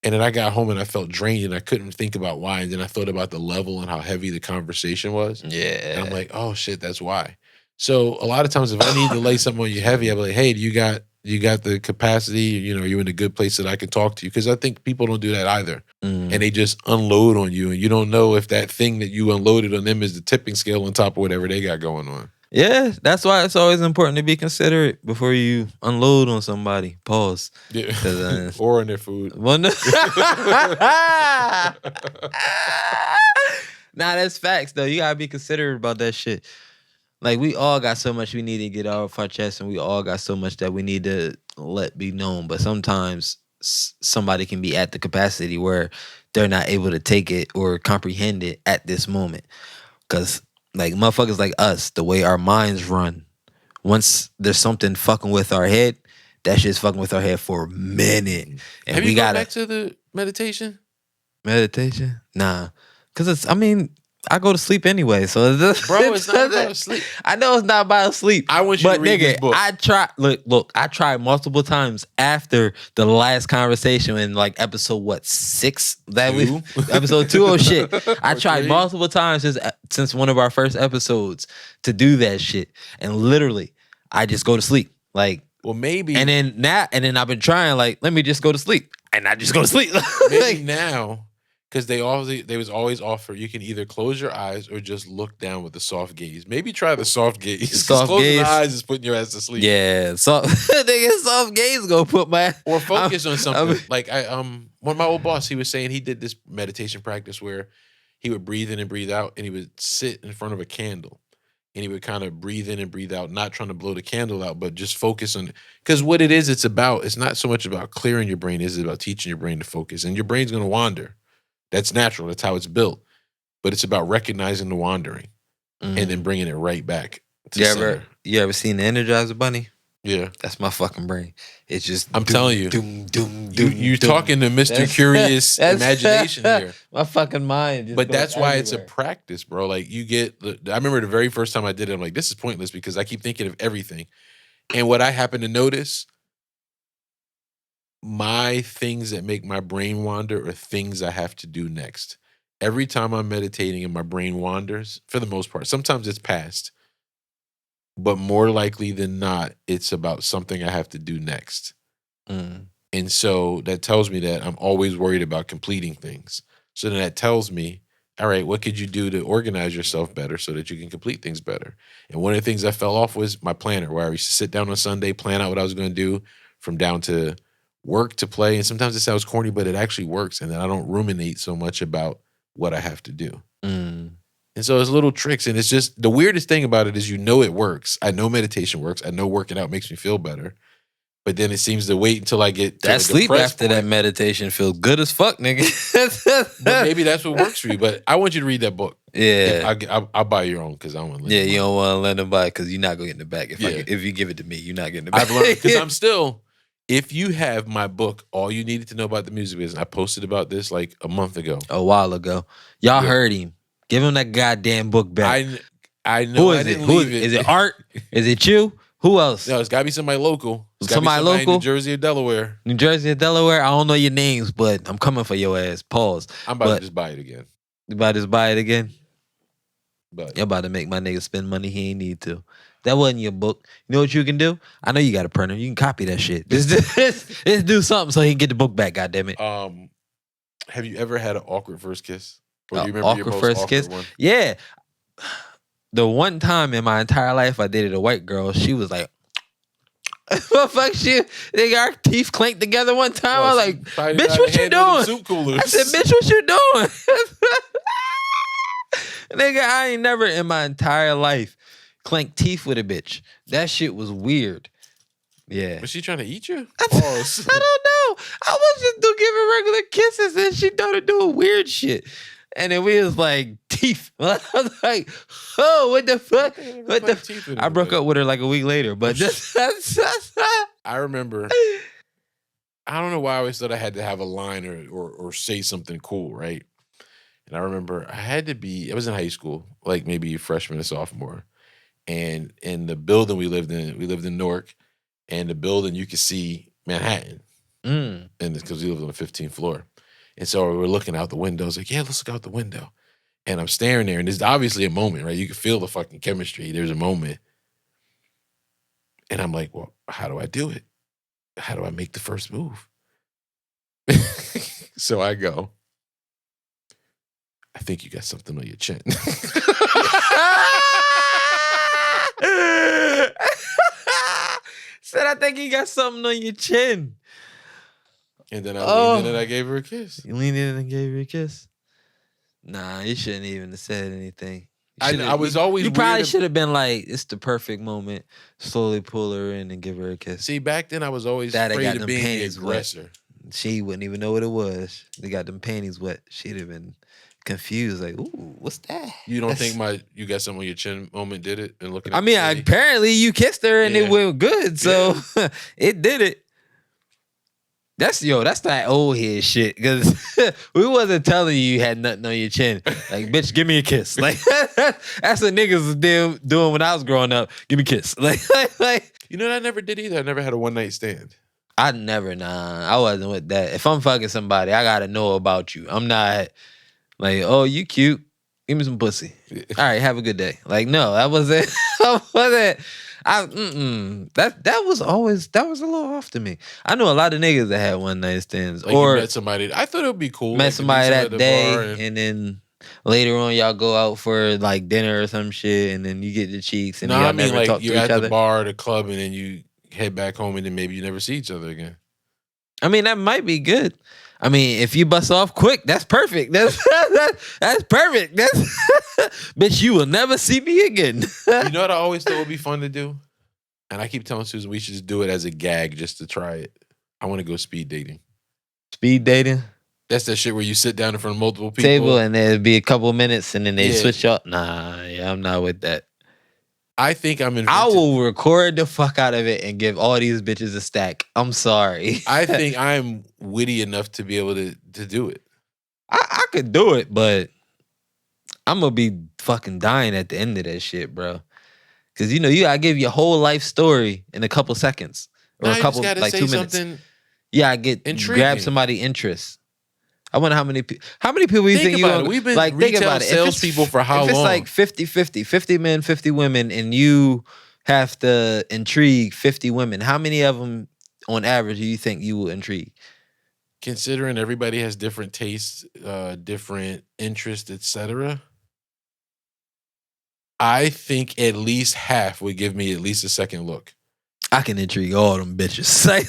and then I got home and I felt drained and I couldn't think about why. And then I thought about the level and how heavy the conversation was.
Yeah.
And I'm like, oh shit, that's why. So a lot of times if I need to lay something on you heavy, I'll be like, hey, do you got the capacity? Are you in a good place that I can talk to you? Because I think people don't do that either.
Mm-hmm.
And they just unload on you. And you don't know if that thing that you unloaded on them is the tipping scale on top of whatever they got going on.
Yeah, that's why it's always important to be considerate before you unload on somebody. Pause.
Yeah. Or on their food.
Well, no. Nah, that's facts though. You gotta be considerate about that shit. Like we all got so much we need to get off our chest, and we all got so much that we need to let be known. But sometimes somebody can be at the capacity where they're not able to take it or comprehend it at this moment. Because like motherfuckers like us, the way our minds run, once there's something fucking with our head, that shit's fucking with our head for a minute. And
have you gone back to the meditation?
Meditation? Nah. Because I go to sleep anyway. So
it's not about sleep.
I know it's not about sleep.
I want you to read this book.
I tried multiple times after the last conversation in like episode 6? Episode 2 or shit. I tried multiple times since one of our first episodes to do that shit. And literally, I just go to sleep. Like,
well, maybe.
And then I've been trying, like, let me just go to sleep. And I just go to sleep.
Maybe now. Because they was always offer you can either close your eyes or just look down with a soft gaze. Maybe try the soft gaze. Closing your eyes is putting your ass to sleep.
Yeah, soft gaze gonna put my
or focus on something. Like one of my old boss, he was saying he did this meditation practice where he would breathe in and breathe out, and he would sit in front of a candle, and he would kind of breathe in and breathe out, not trying to blow the candle out, but just focus on it. Because what it is, it's not so much about clearing your brain, it's about teaching your brain to focus, and your brain's gonna wander. That's natural. That's how it's built. But it's about recognizing the wandering and then bringing it right back to center.
You ever seen the Energizer Bunny?
Yeah.
That's my fucking brain. It's just...
I'm telling you. You're talking to Mr. Curious imagination here.
My fucking mind.
But that's why it's a practice, bro. Like I remember the very first time I did it, I'm like, this is pointless because I keep thinking of everything. And what I happen to notice... my things that make my brain wander are things I have to do next. Every time I'm meditating and my brain wanders, for the most part, sometimes it's past, but more likely than not, it's about something I have to do next. And so that tells me that I'm always worried about completing things. So then that tells me, all right, what could you do to organize yourself better so that you can complete things better? And one of the things I fell off was my planner, where I used to sit down on Sunday, plan out what I was going to do from down to work to play. And sometimes it sounds corny, but it actually works. And then I don't ruminate so much about what I have to do. And so it's little tricks. And it's just the weirdest thing about it is it works. I know meditation works. I know working out makes me feel better. But then it seems to wait until I get to
that sleep after that meditation feels good as fuck, nigga.
But maybe that's what works for you. But I want you to read that book.
Yeah.
I'll buy your own because I want to let
you don't want to let them buy it because you're not going to get in the back. If you give it to me, you're not getting it back.
I've learned because I'm still... If you have my book, All You Needed to Know About the Music Business, I posted about this like a month ago.
A while ago. Y'all heard him. Give him that goddamn book back.
I know.
Who
I
is it?
didn't
Who
leave it.
is it? Art? Is it you? Who else?
No, it's got to be somebody local. It's gotta be
Somebody local?
in New Jersey or Delaware.
New Jersey or Delaware? I don't know your names, but I'm coming for your ass. Pause.
I'm about to just buy it again.
You about to just buy it again?
But
You're about to make my nigga spend money he ain't need to. That wasn't your book. You know what you can do? I know you got a printer. You can copy that shit. Let's do something so he can get the book back, goddammit.
Have you ever had an awkward first kiss? Or do you remember
Awkward
your most
first
awkward
kiss?
one?
Yeah. The one time in my entire life I dated a white girl, she was like, fuck shit. They got our teeth clanked together one time. I was like, bitch, what you doing?
Soup coolers.
I said, bitch, what you doing? Nigga, I ain't never in my entire life clanked teeth with a bitch. That shit was weird. Yeah.
Was she trying to eat you?
I don't know. I was just giving regular kisses and she started doing weird shit. And then we was like, teeth. I was like, oh, what the fuck? What the I broke up with her like a week later, but
I remember, I don't know why I always thought I had to have a line or say something cool, right? And I remember I was in high school, like maybe freshman or sophomore. And in the building we lived in Newark, and the building you could see Manhattan. And it's because we lived on the 15th floor. And so we were looking out the window. I was like, yeah, let's look out the window. And I'm staring there, and there's obviously a moment, right? You can feel the fucking chemistry. There's a moment. And I'm like, well, how do I do it? How do I make the first move? So I go, I think you got something on your chin.
Said, I think you got something on your chin.
And then I leaned in and I gave her a kiss.
You leaned in and gave her a kiss? Nah, you shouldn't even have said anything.
I was always
You
weird.
probably should have been like, it's the perfect moment. Slowly pull her in and give her a kiss.
See, back then I was always afraid of being the aggressor.
Wet. She wouldn't even know what it was. They got them panties wet. She'd have been confused, like, ooh, what's that?
You don't think you got something on your chin moment did it? And looking at
apparently you kissed her and it went good, so it did it. That's that old head shit. Because we wasn't telling you had nothing on your chin. Like, bitch, give me a kiss. Like, that's what niggas was doing when I was growing up. Give me a kiss. Like,
you know what I never did either? I never had a one night stand.
I wasn't with that. If I'm fucking somebody, I gotta know about you. I'm not like, oh, you cute. Give me some pussy. All right, have a good day. Like, no, that wasn't. That was a little off to me. I know a lot of niggas that had one night stands.
Like, or you met somebody. I thought it would be cool.
Met somebody that day, and then later on y'all go out for like dinner or some shit, and then you get the cheeks. And y'all never talk to each other.
You're at the bar, or the club, and then you head back home, and then maybe you never see each other again.
I mean, that might be good. I mean, if you bust off quick, that's perfect. That's perfect. Bitch, you will never see me again.
You know what I always thought would be fun to do? And I keep telling Susan we should just do it as a gag just to try it. I want to go speed dating.
Speed dating?
That's that shit where you sit down in front of multiple people.
Table and there'll be a couple of minutes and then they switch up. Nah, I'm not with that.
I think I'm invented.
I will record the fuck out of it and give all these bitches a stack. I'm sorry.
I think I'm witty enough to be able to do it.
I could do it, but I'm going to be fucking dying at the end of that shit, bro. Because, you gotta give your whole life story in a couple seconds. Or a couple, like 2 minutes. Yeah, grab somebody's interest. I wonder how many people you think you
know. We've been retail salespeople for how long?
If it's like 50-50, 50 men, 50 women, and you have to intrigue 50 women, how many of them on average do you think you will intrigue?
Considering everybody has different tastes, different interests, etc., I think at least half would give me at least a second look.
I can intrigue all them bitches.
I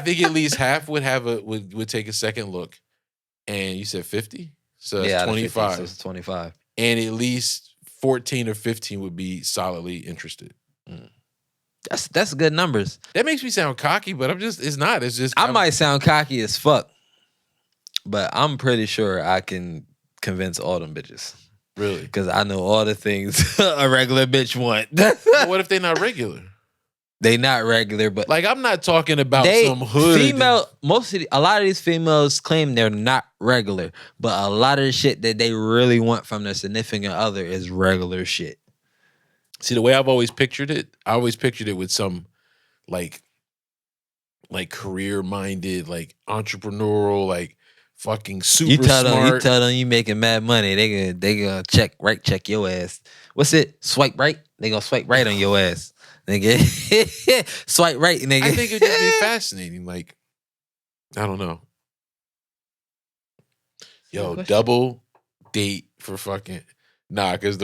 think at least half would take a second look. And you said 50? So that's 25. 50, so
it's 25.
And at least 14 or 15 would be solidly interested.
That's good numbers.
That makes me sound cocky, but it's not. It's just
I might sound cocky as fuck. But I'm pretty sure I can convince all them bitches.
Really?
Because I know all the things a regular bitch want.
What if they're not regular?
They not regular, but
Like, I'm not talking about
they
some hood.
a lot of these females claim they're not regular, but a lot of the shit that they really want from their significant other is regular shit.
See, the way I've always pictured it, I always pictured it with some like career-minded, like entrepreneurial, like fucking super smart.
You tell them you making mad money, they gonna check your ass. What's it? Swipe right? They gonna swipe right on your ass. Nigga. Swipe right, nigga.
I think it'd just be fascinating. Like, I don't know. Yo, double date for fucking because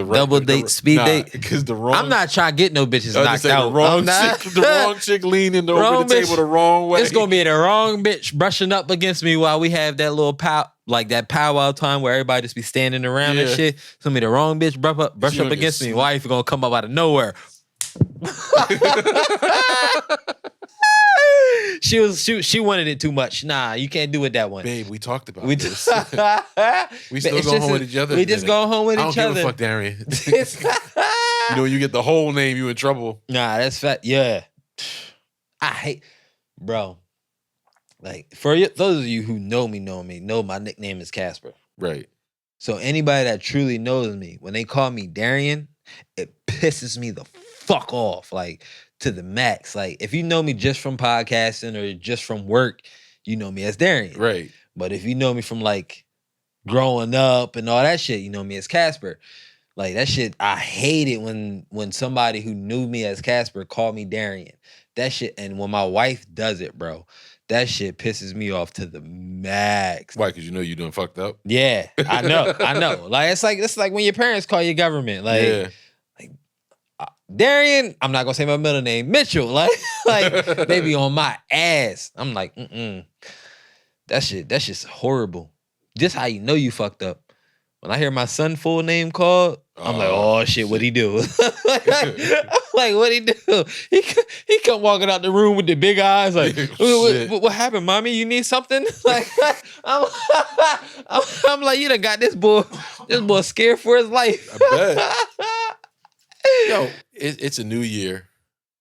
speed date.
Because the wrong.
I'm not trying to get no bitches knocked out.
The wrong chick leaning over the table the wrong way.
It's gonna be the wrong bitch brushing up against me while we have that little that powwow time where everybody just be standing around and shit. It's gonna be the wrong bitch brush up against me. Wife gonna come up out of nowhere. She wanted it too much. Nah, you can't do it that one.
Babe, we talked about this. We still go home with each other.
We just go home with each other.
I don't give a fuck, Darien. You know, when you get the whole name, you in trouble.
Nah, that's fat. Yeah. I hate, bro. Like, for those of you who know my nickname is Casper.
Right.
So anybody that truly knows me, when they call me Darien, it pisses me the fuck off, like, to the max. Like, if you know me just from podcasting or just from work, you know me as Darien.
Right.
But if you know me from, like, growing up and all that shit, you know me as Casper. Like, that shit, I hate it when somebody who knew me as Casper called me Darien. That shit, and when my wife does it, bro, that shit pisses me off to the max.
Why? Because you know you done fucked up?
Yeah, I know. Like, it's like when your parents call you government. Like, Darien, I'm not gonna say my middle name, Mitchell. Like they be on my ass. I'm like, that's just horrible. Just how you know you fucked up. When I hear my son full name called, I'm like, oh shit, what'd he do? Like, what'd he do? He come walking out the room with the big eyes, like, what happened, mommy? You need something? Like, I'm like, you done got this boy scared for his life.
I bet. Yo, it's a new year.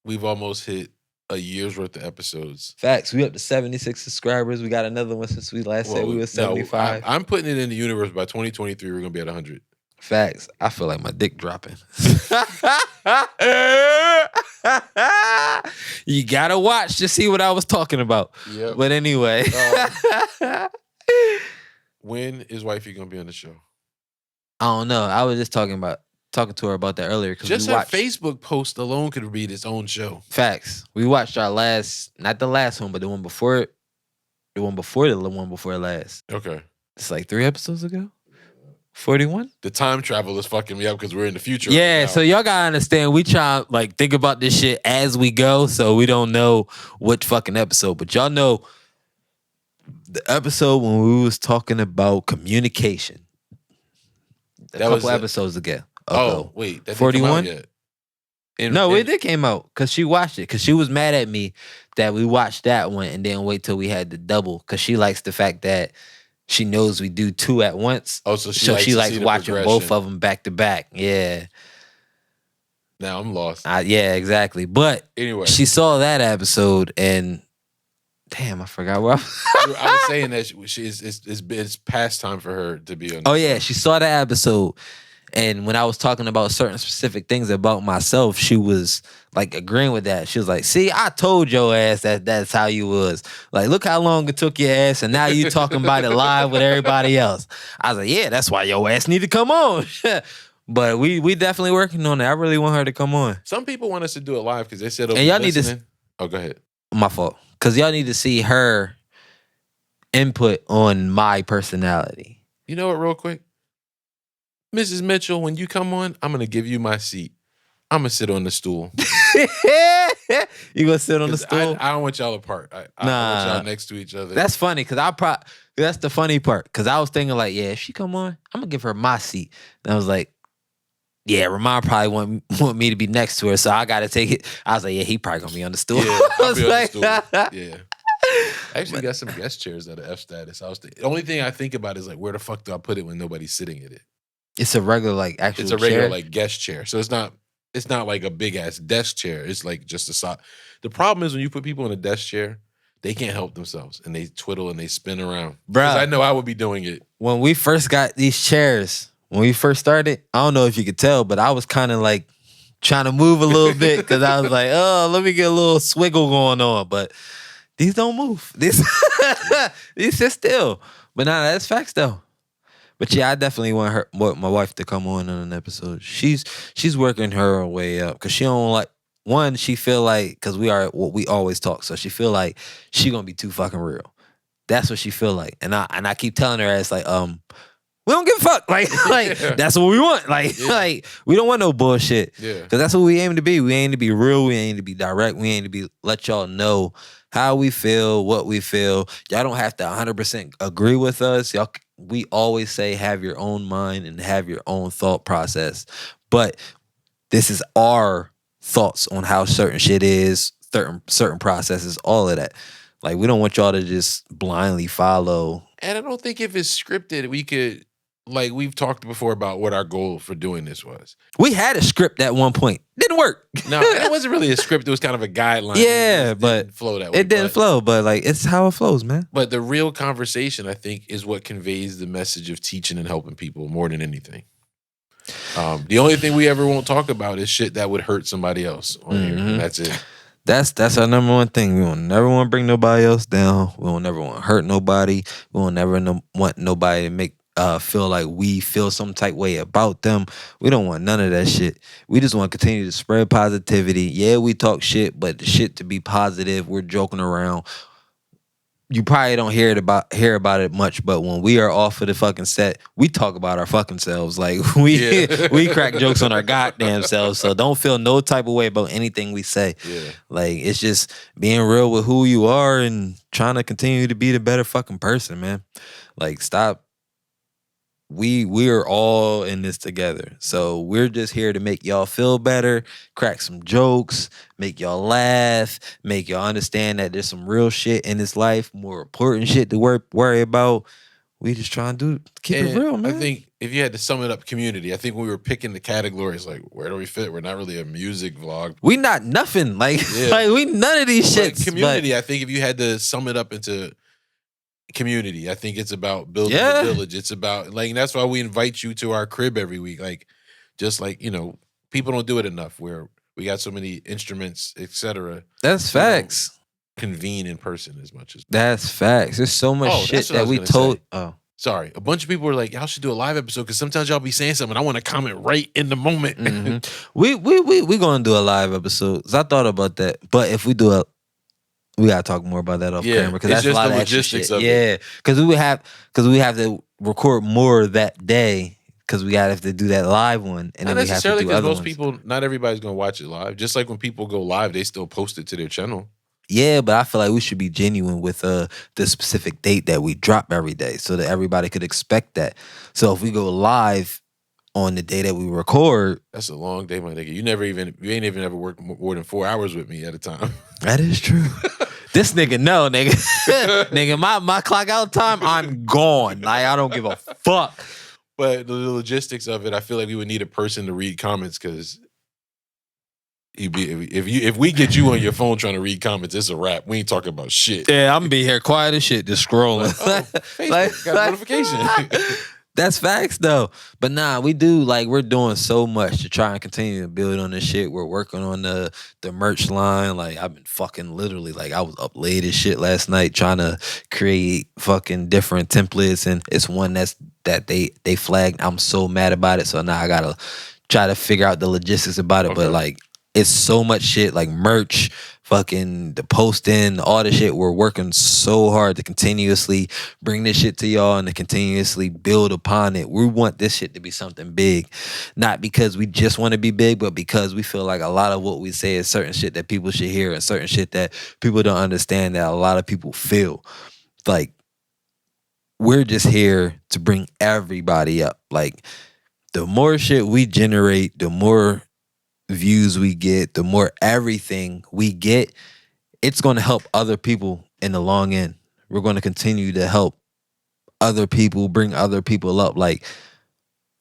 We've almost hit a year's worth of episodes.
Facts. We up to 76 subscribers. We got another one since we last said we were 75.
No, I'm putting it in the universe. By 2023, we're gonna be at 100.
Facts. I feel like my dick dropping. You gotta watch to see what I was talking about. Yep. But anyway.
When is wifey gonna be on the show?
I don't know. I was just talking to her about that earlier.
Just her Facebook post alone could be its own show.
Facts. We watched our not the last one, but the one before it. The one before last.
Okay.
It's like 3 episodes ago. 41?
The time travel is fucking me up because we're in the future.
Yeah,
right,
so y'all gotta understand, we try like think about this shit as we go, so we don't know which fucking episode. But y'all know the episode when we was talking about communication. A couple episodes ago.
Oh, wait. That
41?
Yet.
It did came out because she watched it. Because she was mad at me that we watched that one and didn't wait till we had the double. Because she likes the fact that she knows we do 2 at once.
Oh, so she
likes watching both of them back to back. Yeah.
Now I'm lost.
Yeah, exactly. But
anyway,
she saw that episode and damn, I forgot where
I was saying that it's past time for her to be on.
Oh yeah, she saw that episode. And when I was talking about certain specific things about myself, she was like agreeing with that. She was like, see, I told your ass that's how you was. Like, look how long it took your ass, and now you talking about it live with everybody else. I was like, yeah, that's why your ass need to come on. But we definitely working on it. I really want her to come on.
Some people want us to do it live because they said,
and y'all need to.
Oh, go ahead.
My fault. Because y'all need to see her input on my personality.
You know what, real quick? Mrs. Mitchell, when you come on, I'm going to give you my seat. I'm going to sit on the stool.
You going to sit on the stool?
I don't want y'all apart. I want y'all next to each other.
That's funny because that's the funny part. Because I was thinking like, yeah, if she come on, I'm going to give her my seat. And I was like, yeah, Rahmonn probably want me to be next to her, so I got to take it. I was like, yeah, he probably going to be on the stool.
Yeah, I'll be on the stool. Yeah. I actually got some guest chairs that are F status. The only thing I think about is like, where the fuck do I put it when nobody's sitting in it?
It's a regular, like, actual chair?
It's a regular, like, guest chair. So it's not it's not like a big ass desk chair. It's like just a sock. The problem is when you put people in a desk chair, they can't help themselves and they twiddle and they spin around. Because I know I would be doing it.
When we first got these chairs, when we first started, I don't know if you could tell, but I was kind of like trying to move a little bit because I was like, oh, let me get a little swiggle going on. But these don't move. These sit still. But nah, that's facts though. But yeah, I definitely want my wife to come on an episode. She's working her way up because she don't like. One, she feel like because we always talk, so she feel like she gonna be too fucking real. That's what she feel like, and I keep telling her it's like we don't give a fuck, like that's what we want, like we don't want no bullshit, because that's what we aim to be. We aim to be real. We aim to be direct. We aim to be let y'all know how we feel, what we feel. Y'all don't have to 100% agree with us. Y'all, we always say have your own mind and have your own thought process, but this is our thoughts on how certain shit is, certain processes, all of that. Like, we don't want y'all to just blindly follow.
And I don't think if it's scripted, we could, like, we've talked before about what our goal for doing this was.
We had a script at one point. Didn't work.
No, it wasn't really a script. It was kind of a guideline.
Yeah, but
didn't flow that way.
It didn't flow, but like, it's how it flows, man.
But the real conversation, I think, is what conveys the message of teaching and helping people more than anything. The only thing we ever won't talk about is shit that would hurt somebody else on here. And that's it.
That's our number one thing. We will never want to bring nobody else down. We will never want to hurt nobody. We will never want nobody to make feel like we feel some type way about them. We don't want none of that shit. We just want to continue to spread positivity. Yeah, we talk shit, but the shit to be positive. We're joking around. You probably don't hear about it much, but when we are off of the fucking set, we talk about our fucking selves. Like, we crack jokes on our goddamn selves. So don't feel no type of way about anything we say. Yeah. Like, it's just being real with who you are and trying to continue to be the better fucking person, man. Like, stop. We are all in this together. So we're just here to make y'all feel better, crack some jokes, make y'all laugh, make y'all understand that there's some real shit in this life, more important shit to worry about. We just trying to keep it real, man.
I think if you had to sum it up, community, I think when we were picking the categories, like, where do we fit? We're not really a music vlog.
We not nothing. Like, like we none of these shit.
Like community, I think if you had to sum it up into community, I think it's about building the village. It's about, like, that's why we invite you to our crib every week. Like, just like, you know, people don't do it enough where we got so many instruments, etc.
That's facts.
Convene in person as much as
that's facts. There's so much shit that we told.
Sorry, a bunch of people were like, y'all should do a live episode because sometimes y'all be saying something. I want to comment right in the moment.
We gonna do a live episode. I thought about that, but if we do we gotta talk more about that off camera because that's a lot of logistics of it. Because we have to record more that day because we have to do that live one, and then we have to do other
most
ones.
People, not everybody's gonna watch it live. Just like when people go live, they still post it to their channel.
Yeah, but I feel like we should be genuine with the specific date that we drop every day, so that everybody could expect that. So if we go live on the day that we record,
that's a long day, my nigga. You ain't even ever worked more than 4 hours with me at a time.
That is true. This nigga, no, nigga. Nigga, my clock out time, I'm gone. Like, I don't give a fuck.
But the logistics of it, I feel like we would need a person to read comments because if we get you on your phone trying to read comments, it's a wrap. We ain't talking about shit.
Yeah, I'm gonna be here quiet as shit, just scrolling.
Facebook got a notification.
That's facts though. But nah, we're doing so much to try and continue to build on this shit. We're working on the merch line. Like, I've been fucking literally, like, I was up late as shit last night trying to create fucking different templates, and it's one that they flagged. I'm so mad about it. So now I gotta try to figure out the logistics about it. Okay. But like, it's so much shit, like merch, fucking the posting, all the shit. We're working so hard to continuously bring this shit to y'all and to continuously build upon it. We want this shit to be something big. Not because we just want to be big, but because we feel like a lot of what we say is certain shit that people should hear and certain shit that people don't understand that a lot of people feel. Like, we're just here to bring everybody up. Like, the more shit we generate, the more views we get, the more everything we get, it's going to help other people in the long end. We're going to continue to help other people, bring other people up. Like,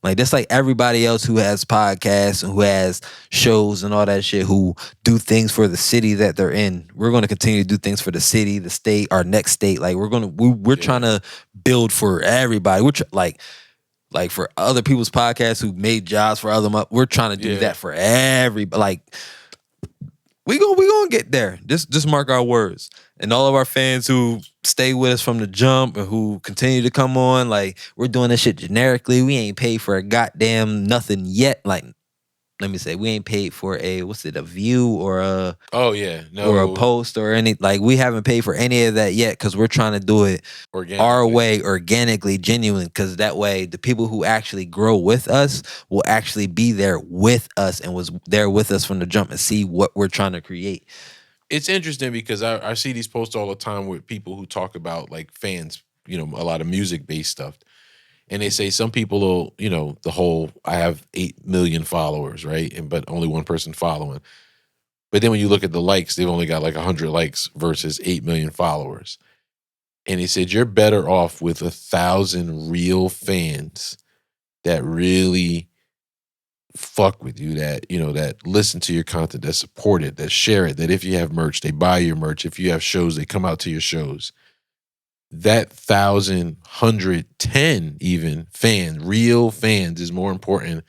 Like that's like everybody else who has podcasts and who has shows and all that shit who do things for the city that they're in. We're gonna continue to do things for the city, the state, our next state. Like we're trying to build for everybody. Like for other people's podcasts who made jobs for other, we're trying to do that for everybody. Like we gonna get there. Just mark our words. And all of our fans who stay with us from the jump and who continue to come on, like we're doing this shit generically. We ain't paid for a goddamn nothing yet. Like, let me say, we ain't paid for a view or a or a post or any, like we haven't paid for any of that yet because we're trying to do it our way, organically, genuine, because that way the people who actually grow with us will actually be there with us and was there with us from the jump and see what we're trying to create.
It's interesting because I see these posts all the time with people who talk about like fans, a lot of music-based stuff. And they say some people will, the whole, I have 8 million followers, right? But only one person following. But then when you look at the likes, they've only got like 100 likes versus 8 million followers. And he said, you're better off with 1,000 real fans that really fuck with you, that, that listen to your content, that support it, that share it, that if you have merch, they buy your merch. If you have shows, they come out to your shows. That 1,000, 110 even real fans is more important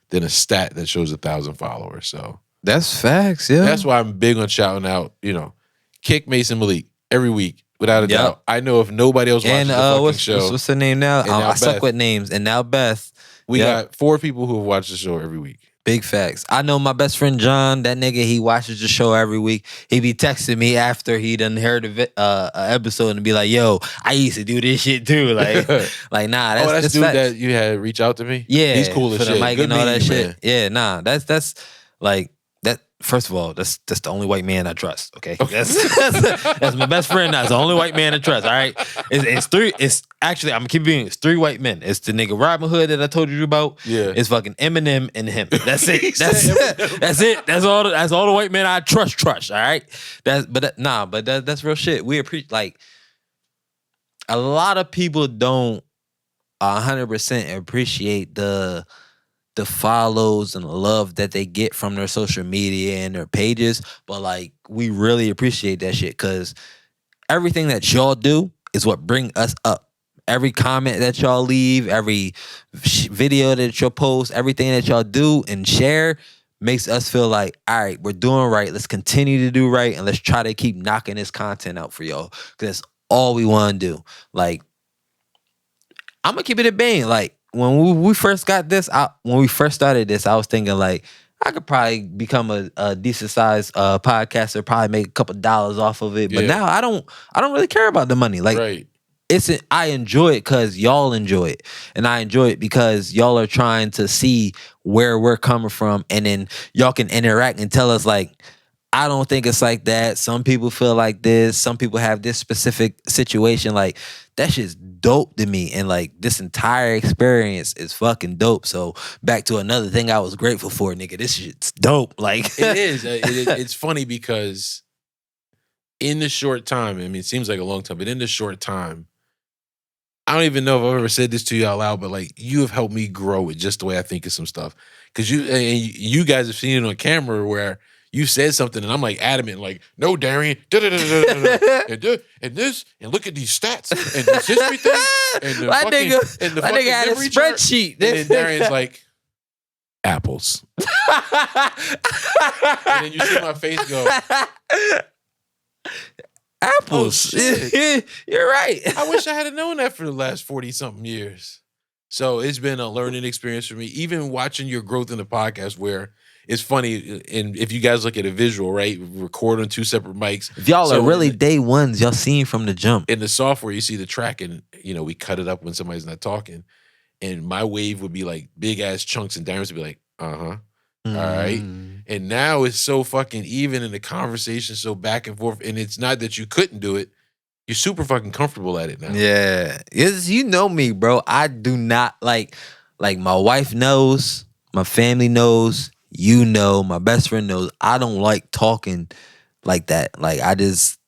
than a stat that shows 1,000 followers. So
that's facts, yeah.
That's why I'm big on shouting out, Kick Mason Malik every week, without a doubt. I know if nobody else watches the fucking show.
What's the name now? I suck with names. And now Beth.
We got 4 people who have watched the show every week.
Big facts. I know my best friend John, that nigga, he watches the show every week. He be texting me after he done heard a episode and be like, yo, I used to do this shit too. Like, nah, that's
dude that you had reach out to me?
Yeah.
He's cool as shit.
Mic
Good
and all that shit.
Man.
Yeah, nah, that's like, that. First of all, that's the only white man I trust. Okay, that's my best friend. That's the only white man I trust. All right, it's 3. It's actually, I'm gonna keep being. It's 3 white men. It's the nigga Robin Hood that I told you about.
Yeah,
it's fucking Eminem and him. That's it. That's it. That's all the white men I trust. All right. That's real shit. We appreciate, like, a lot of people don't 100% appreciate the follows and the love that they get from their social media and their pages, but like we really appreciate that shit because everything that y'all do is what bring us up. Every comment that y'all leave, every video that y'all post, everything that y'all do and share makes us feel like, all right, we're doing right. Let's continue to do right and let's try to keep knocking this content out for y'all because that's all we want to do. Like, I'm gonna keep it a bang. Like, when we first got this, when we first started this, I was thinking like I could probably become a decent sized podcaster, probably make a couple dollars off of it. But now I don't really care about the money. Like, I enjoy it because y'all enjoy it, and I enjoy it because y'all are trying to see where we're coming from, and then y'all can interact and tell us like, I don't think it's like that. Some people feel like this. Some people have this specific situation. Like, that shit's dope to me. And like, this entire experience is fucking dope. So back to another thing I was grateful for, nigga. This shit's dope. Like,
it is. It's funny because in the short time, I mean, it seems like a long time, but in the short time, I don't even know if I've ever said this to you out loud, but like, you have helped me grow with just the way I think of some stuff. Because you guys have seen it on camera where you said something and I'm like adamant, like, no, Darien, and this, and look at these stats, and this history thing, and the
nigga had a spreadsheet.
And then Darien's like, apples. And then you see my face go,
apples. Oh, you're right.
I wish I had known that for the last 40-something years. So it's been a learning experience for me, even watching your growth in the podcast where it's funny, and if you guys look at a visual, right, we record on 2 separate mics.
If y'all are really day ones, y'all seen from the jump.
In the software, you see the track, and we cut it up when somebody's not talking. And my wave would be like big ass chunks, and Darren's would be like, all right. And now it's so fucking even, in the conversation so back and forth. And it's not that you couldn't do it. You're super fucking comfortable at it now.
Yeah. You know me, bro. I do not like my wife knows, my family knows, my best friend knows. I don't like talking like that. Like, I just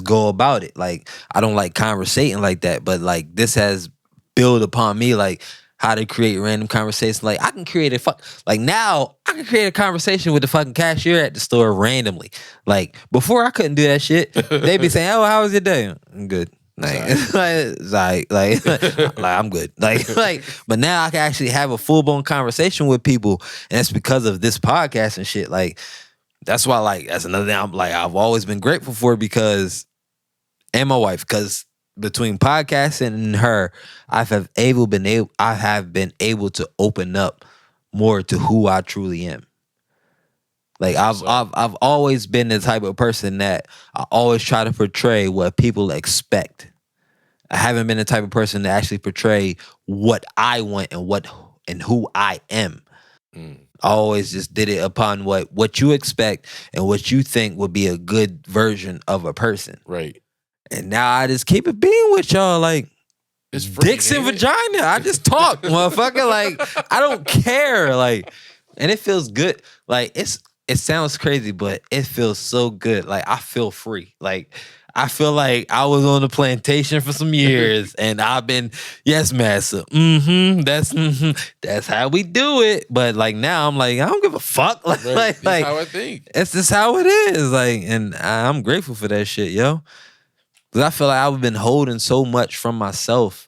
go about it. Like, I don't like conversating like that. But like, this has built upon me. Like, how to create random conversations. Like I can create now I can create a conversation with the fucking cashier at the store randomly. Like before I couldn't do that shit. They be saying, "Oh, how was your day?" I'm good. Like I'm good. But now I can actually have a full blown conversation with people, and it's because of this podcast and shit. Like that's why, like that's another thing I've always been grateful for and my wife, because between podcasting and her, I have been able to open up more to who I truly am. Like I've always been the type of person that I always try to portray what people expect. I haven't been the type of person to actually portray what I want and who I am. I always just did it upon what you expect and what you think would be a good version of a person.
Right.
And now I just keep it being with y'all, like
it's free,
dicks and vagina. I just talk, motherfucker. Like I don't care. Like, and it feels good. Like it sounds crazy, but it feels so good. Like I feel free. Like I feel like I was on the plantation for some years, and I've been yes, massa. That's how we do it. But like now, I'm like I don't give a fuck. Like,
right. That's how I think.
It's just how it is. Like, and I'm grateful for that shit, yo. Because I feel like I've been holding so much from myself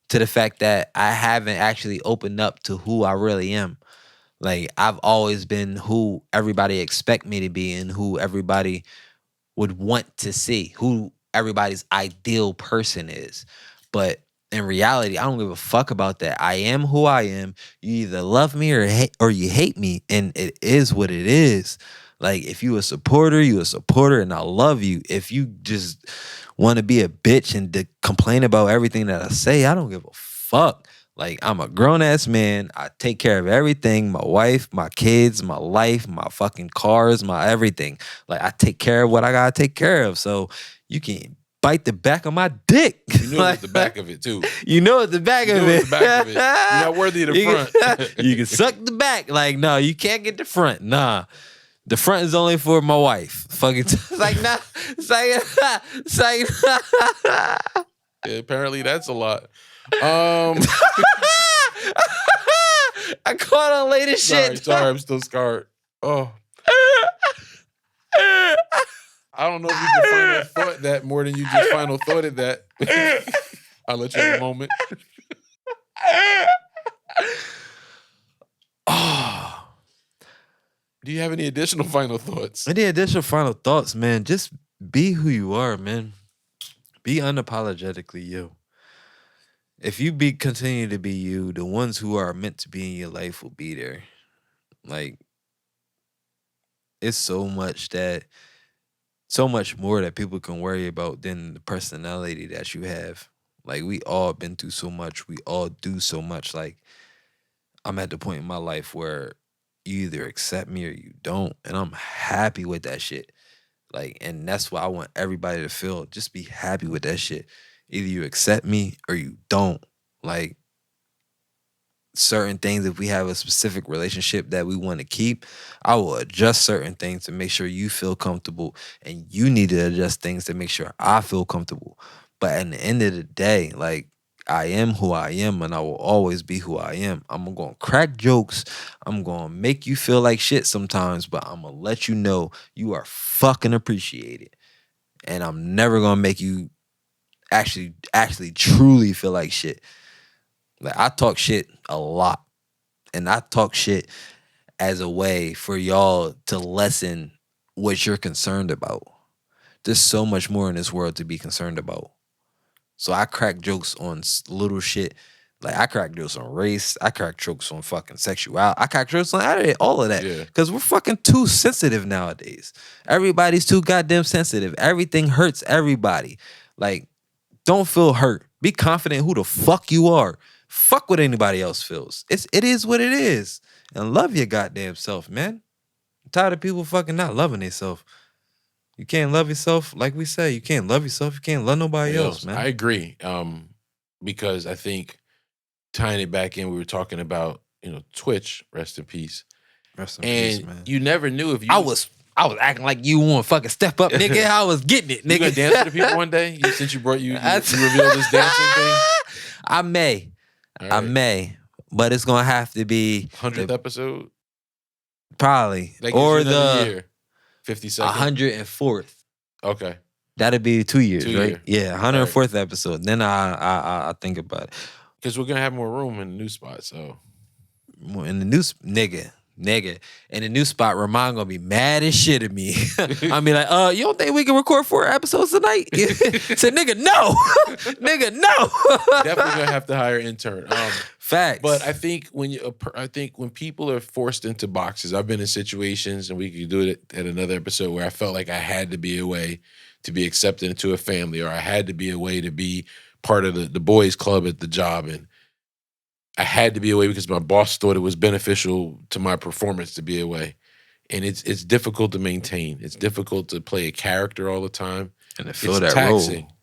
to the fact that I haven't actually opened up to who I really am. Like, I've always been who everybody expect me to be and who everybody would want to see, who everybody's ideal person is. But in reality, I don't give a fuck about that. I am who I am. You either love me or you hate me, and it is what it is. Like, if you a supporter, and I love you. If you just want to be a bitch and complain about everything that I say, I don't give a fuck. Like, I'm a grown-ass man. I take care of everything. My wife, my kids, my life, my fucking cars, my everything. Like, I take care of what I gotta take care of. So you can bite the back of my dick.
You know it's the back of it, too.
You know it's the back of it.
The back of it. You're not worthy of the front.
You can suck the back. Like, no, you can't get the front. Nah. The front is only for my wife. Fucking it's like, nah. It's like
Yeah, apparently that's a lot.
I caught on later shit.
Sorry, I'm still scarred. Oh. I don't know if you can final thought that more than you just final thoughted that. I'll let you have a moment.
Oh.
Do you have any additional final thoughts?
Any additional final thoughts, man? Just be who you are, man. Be unapologetically you. If you continue to be you, the ones who are meant to be in your life will be there. Like, it's so much more that people can worry about than the personality that you have. Like, we all been through so much. We all do so much. Like, I'm at the point in my life where you either accept me or you don't. And I'm happy with that shit. Like, and that's what I want everybody to feel. Just be happy with that shit. Either you accept me or you don't. Like, certain things, if we have a specific relationship that we want to keep, I will adjust certain things to make sure you feel comfortable, and you need to adjust things to make sure I feel comfortable. But at the end of the day, like, I am who I am, and I will always be who I am. I'm going to crack jokes. I'm going to make you feel like shit sometimes, but I'm going to let you know you are fucking appreciated. And I'm never going to make you actually truly feel like shit. Like, I talk shit a lot, and I talk shit as a way for y'all to lessen what you're concerned about. There's so much more in this world to be concerned about. So I crack jokes on little shit. Like, I crack jokes on race. I crack jokes on fucking sexuality. I crack jokes on all of that. Because we're fucking too sensitive nowadays. Everybody's too goddamn sensitive. Everything hurts everybody. Like, don't feel hurt. Be confident who the fuck you are. Fuck what anybody else feels. It is what it is. And love your goddamn self, man. I'm tired of people fucking not loving themselves. You can't love yourself, like we say. You can't love yourself. You can't love nobody else, man.
I agree. Because I think tying it back in, we were talking about, Twitch, rest in peace.
Rest in peace, man.
You never knew if you
I was acting like you want to fucking step up, nigga. I was getting it, nigga.
You gonna dance with the people one day? Since you revealed this dancing thing?
I may. Right. I may. but it's gonna have to be
100th episode.
probably
That gives
or
you another
the
year. 52nd.
104th.
Okay.
That'd be 2 years,
2
right?
year.
Yeah, 104th episode. Then I think about it.
Because we're gonna have more room in the new spot. So
In the new nigga. In the new spot, Rahmonn gonna be mad as shit at me. I mean, like, you don't think we can record 4 episodes tonight? Said, nigga, no, nigga, no.
definitely gonna have to hire an intern.
Facts.
But I think when people are forced into boxes, I've been in situations, and we could do it at another episode, where I felt like I had to be away to be accepted into a family, or I had to be away to be part of the boys club at the job, and I had to be away because my boss thought it was beneficial to my performance to be away. And it's difficult to maintain. It's difficult to play a character all the time.
And to fill
it's
that
taxing.
role.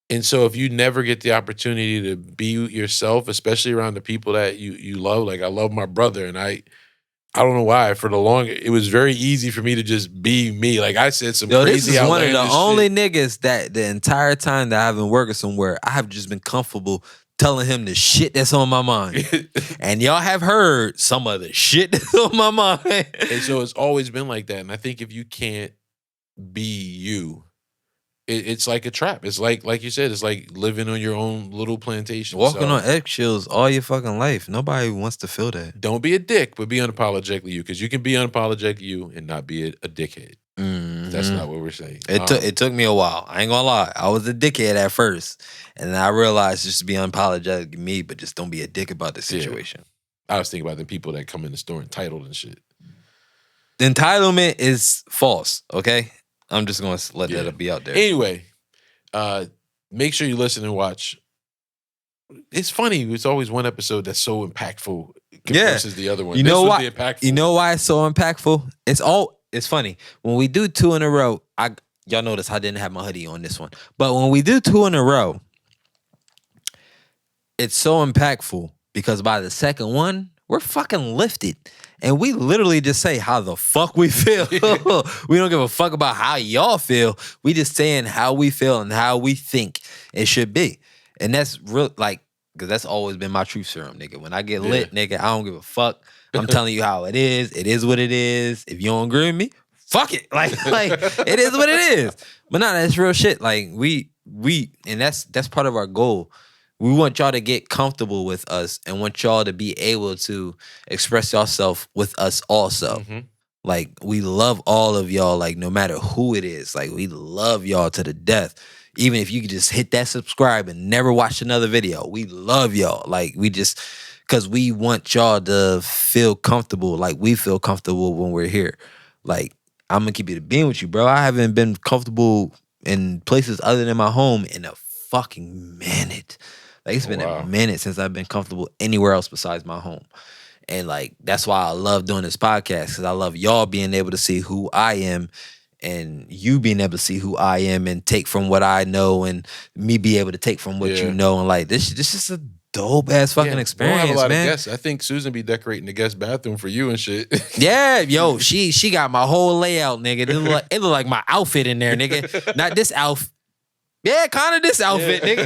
And so if you never get the opportunity to be yourself, especially around the people that you love, like I love my brother, and I don't know why, for the longest, it was very easy for me to just be me. Like I said some crazy,
this is one of the
outlandish
only
shit.
niggas that the entire time that I've been working somewhere, I have just been comfortable telling him the shit that's on my mind. And y'all have heard some of the shit that's on my mind.
And so it's always been like that. And I think if you can't be you, it's like a trap. It's like you said, it's like living on your own little plantation.
Walking
So
on eggshells all your fucking life. Nobody wants to feel that.
don't be a dick, but be unapologetically you, because you can be unapologetically you and not be a dickhead. That's not what we're saying.
It took me a while. I ain't gonna lie. I was a dickhead at first. And then I realized just to be unapologetic me, but just don't be a dick about the situation.
I was thinking about the people that come in the store entitled and shit.
The entitlement is false, okay? I'm just gonna let that be out there.
Anyway, make sure you listen and watch. It's funny. It's always one episode that's so impactful versus the other one.
You know why?
Impactful.
You know why it's so impactful? It's funny. When we do 2 in a row, y'all notice I didn't have my hoodie on this one. But when we do 2 in a row, it's so impactful because by the second one, we're fucking lifted. And we literally just say how the fuck we feel. We don't give a fuck about how y'all feel. We just saying how we feel and how we think it should be. And that's real, like, because that's always been my truth serum, nigga. When I get lit, nigga, I don't give a fuck. I'm telling you how it is. It is what it is. If you don't agree with me, fuck it. Like it is what it is. But no, that's real shit. Like we and that's part of our goal. We want y'all to get comfortable with us and want y'all to be able to express yourself with us also. Like we love all of y'all, like no matter who it is. Like we love y'all to the death. Even if you could just hit that subscribe and never watch another video, we love y'all. Like we just, because we want y'all to feel comfortable like we feel comfortable when we're here. Like I'm gonna keep it a being with you, bro. I haven't been comfortable in places other than my home in a fucking minute. Like it's been a minute since I've been comfortable anywhere else besides my home. And like that's why I love doing this podcast, because I love y'all being able to see who I am and you being able to see who I am and take from what I know and me be able to take from what you know. And like this is a dope ass fucking experience,
we don't have a lot
man.
of guests. I think Susan be decorating the guest bathroom for you and shit.
Yeah, yo, she got my whole layout, nigga. It look like my outfit in there, nigga. Not this outfit. Yeah, kind of this outfit, nigga.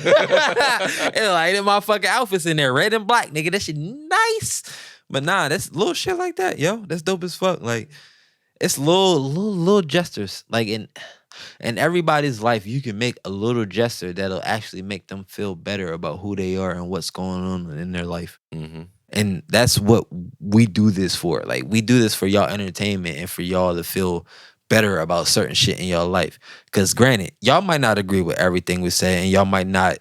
It like my fucking outfits in there, red and black, nigga. That shit nice. But nah, that's little shit like that, yo. That's dope as fuck. Like it's little gestures. Like in everybody's life, you can make a little gesture that'll actually make them feel better about who they are and what's going on in their life. And that's what we do this for. Like we do this for y'all entertainment and for y'all to feel better about certain shit in y'all life. Because granted, y'all might not agree with everything we say and y'all might not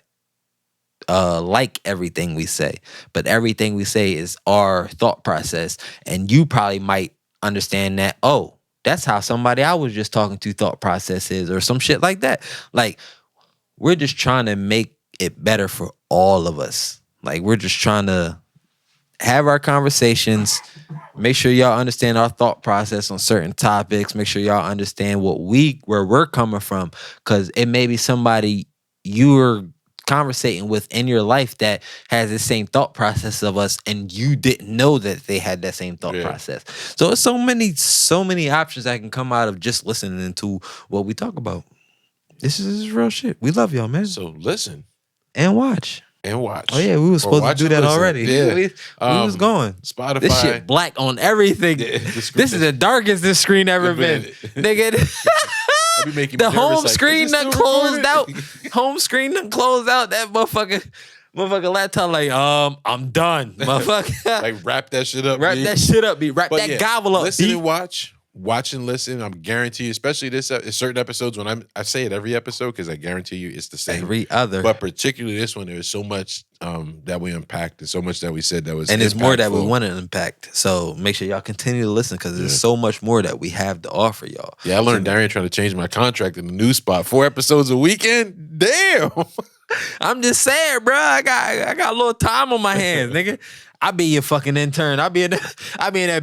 like everything we say, but everything we say is our thought process, and you probably might understand that, oh, that's how somebody I was just talking to thought process is, or some shit like that. Like we're just trying to make it better for all of us. Like we're just trying to have our conversations, make sure y'all understand our thought process on certain topics, make sure y'all understand where we're coming from, because it may be somebody you're conversating with in your life that has the same thought process of us, and you didn't know that they had that same thought process. So it's so many options that can come out of just listening to what we talk about. This is real shit. We love y'all, man.
So listen
and watch.
and watch.
Oh yeah, we were supposed to do that already.
Yeah,
we was going.
Spotify.
This shit black on everything.
Yeah,
this is the darkest this screen ever been. Nigga.
Be making
the
me
home
nervous, like,
screen done closed
recorded?
out. Home screen done closed out. That motherfucker laptop like, I'm done. Motherfucker.
Like wrap that shit up.
Wrap
B.
that shit up, B. Wrap
But
that
yeah,
gobble up.
Listen
B.
and watch. Watch and listen. I'm guarantee you, especially this certain episodes when I say it every episode because I guarantee you it's the same.
Every other.
But particularly this one, there was so much that we unpacked and so much that we said that was
and there's more that we
impactful.
want to impact. So make sure y'all continue to listen because there's so much more that we have to offer y'all.
Yeah, I learned Darien trying to change my contract in the new spot. 4 episodes a weekend. Damn.
I'm just saying, bro. I got a little time on my hands, nigga. I be your fucking intern. I be in that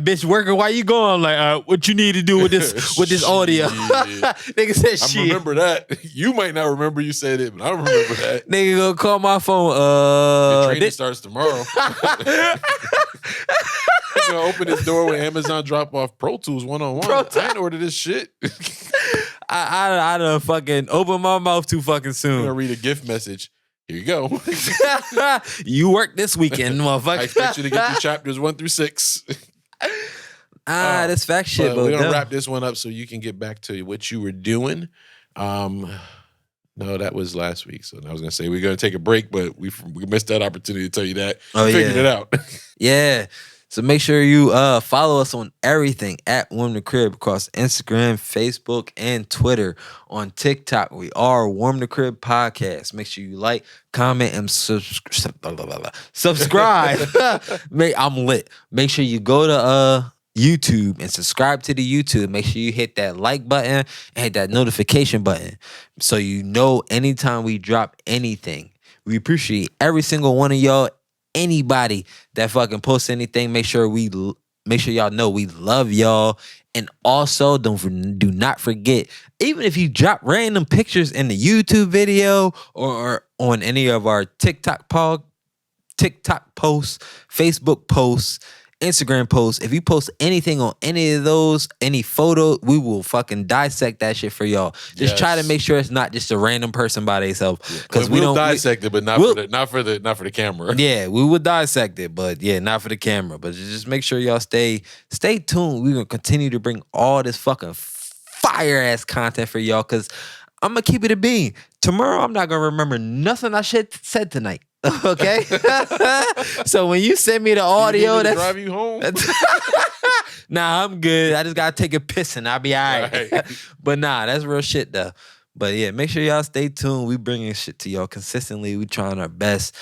bitch working while you going. Like, what you need to do with this audio? Nigga said shit.
I remember that. You might not remember you said it, but I remember that.
Nigga gonna call my phone.
The training starts tomorrow. He's gonna open his door when Amazon drop off Pro Tools 101. I ain't ordered this shit.
I done fucking opened my mouth too fucking
I'm
soon.
gonna read a gift message. Here you go.
You work this weekend, motherfucker.
I expect you to get through chapters 1 through 6.
That's fact shit. But
we're gonna wrap this one up so you can get back to what you were doing. No, that was last week. So I was gonna say we're gonna take a break, but we missed that opportunity to tell you that. We figured it out.
Yeah. So make sure you follow us on everything at Warm the Crib across Instagram, Facebook, and Twitter. On TikTok, we are Warm the Crib Podcast. Make sure you like, comment, and subscribe. I'm lit. Make sure you go to YouTube and subscribe to the YouTube. Make sure you hit that like button and hit that notification button so you know anytime we drop anything. We appreciate every single one of y'all. Anybody that fucking posts anything, make sure y'all know we love y'all. And also do not forget, even if you drop random pictures in the YouTube video or on any of our TikTok posts, Facebook posts, Instagram posts, if you post anything on any of those, any photo, we will fucking dissect that shit for y'all. Just try to make sure it's not just a random person by themselves. Because
we'll dissect it, but not for the camera.
Yeah, we will dissect it, but yeah, not for the camera. But just make sure y'all stay tuned. We're gonna continue to bring all this fucking fire ass content for y'all. Cause I'm gonna keep it a bean. Tomorrow I'm not gonna remember nothing I said tonight. Okay, so when you send me the audio, that's
drive you home.
Nah, I'm good. I just gotta take a piss and I'll be all right. But nah, that's real shit though. But yeah, make sure y'all stay tuned. We bringing shit to y'all consistently. We trying our best.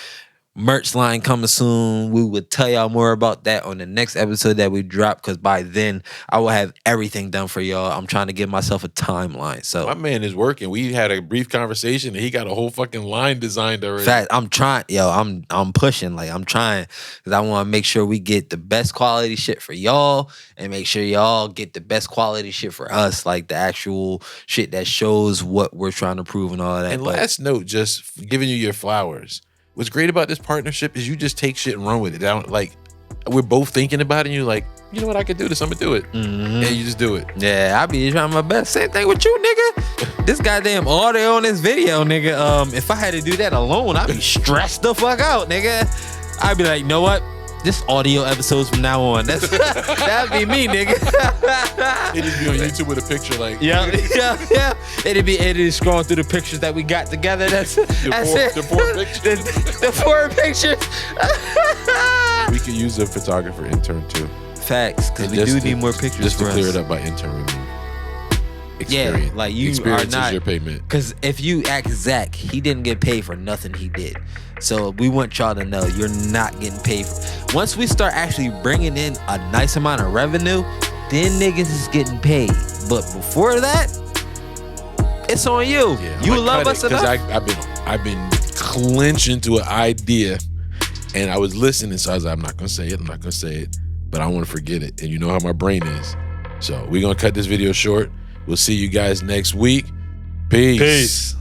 Merch line coming soon. We will tell y'all more about that on the next episode that we drop, because by then I will have everything done for y'all. I'm trying to give myself a timeline. So
my man is working. We had a brief conversation and he got a whole fucking line designed already.
Fact, I'm trying, I'm pushing. Like I'm trying because I want to make sure we get the best quality shit for y'all and make sure y'all get the best quality shit for us, like the actual shit that shows what we're trying to prove and all that.
And last note, just giving you your flowers. What's great about this partnership is you just take shit and run with it. Like, we're both thinking about it and you're like, you know what, I could do this, I'm gonna do it. And you just do it.
Yeah, I be trying my best. Same thing with you, nigga. This goddamn audio on this video, nigga. If I had to do that alone, I'd be stressed the fuck out, nigga. I'd be like, you know what? This audio episodes from now on. That'd be me, nigga.
It'd just be on YouTube with a picture like
yeah. It'd be scrolling through the pictures that we got together. That's it.
The 4 pictures.
The 4 pictures.
We could use a photographer intern too.
Facts, because we do need more pictures.
Just to
for
clear
us.
it up by intern remove.
Yeah, like you
Experience
are not
is your payment.
Because if you ask Zach, he didn't get paid for nothing he did. So we want y'all to know you're not getting paid. Once we start actually bringing in a nice amount of revenue, then niggas is getting paid. But before that, it's on you.
Yeah,
you love us enough.
I've been clinching to an idea, and I was listening, so I was like, I'm not gonna say it, but I don't want to forget it. And you know how my brain is. So we're gonna cut this video short. We'll see you guys next week. Peace.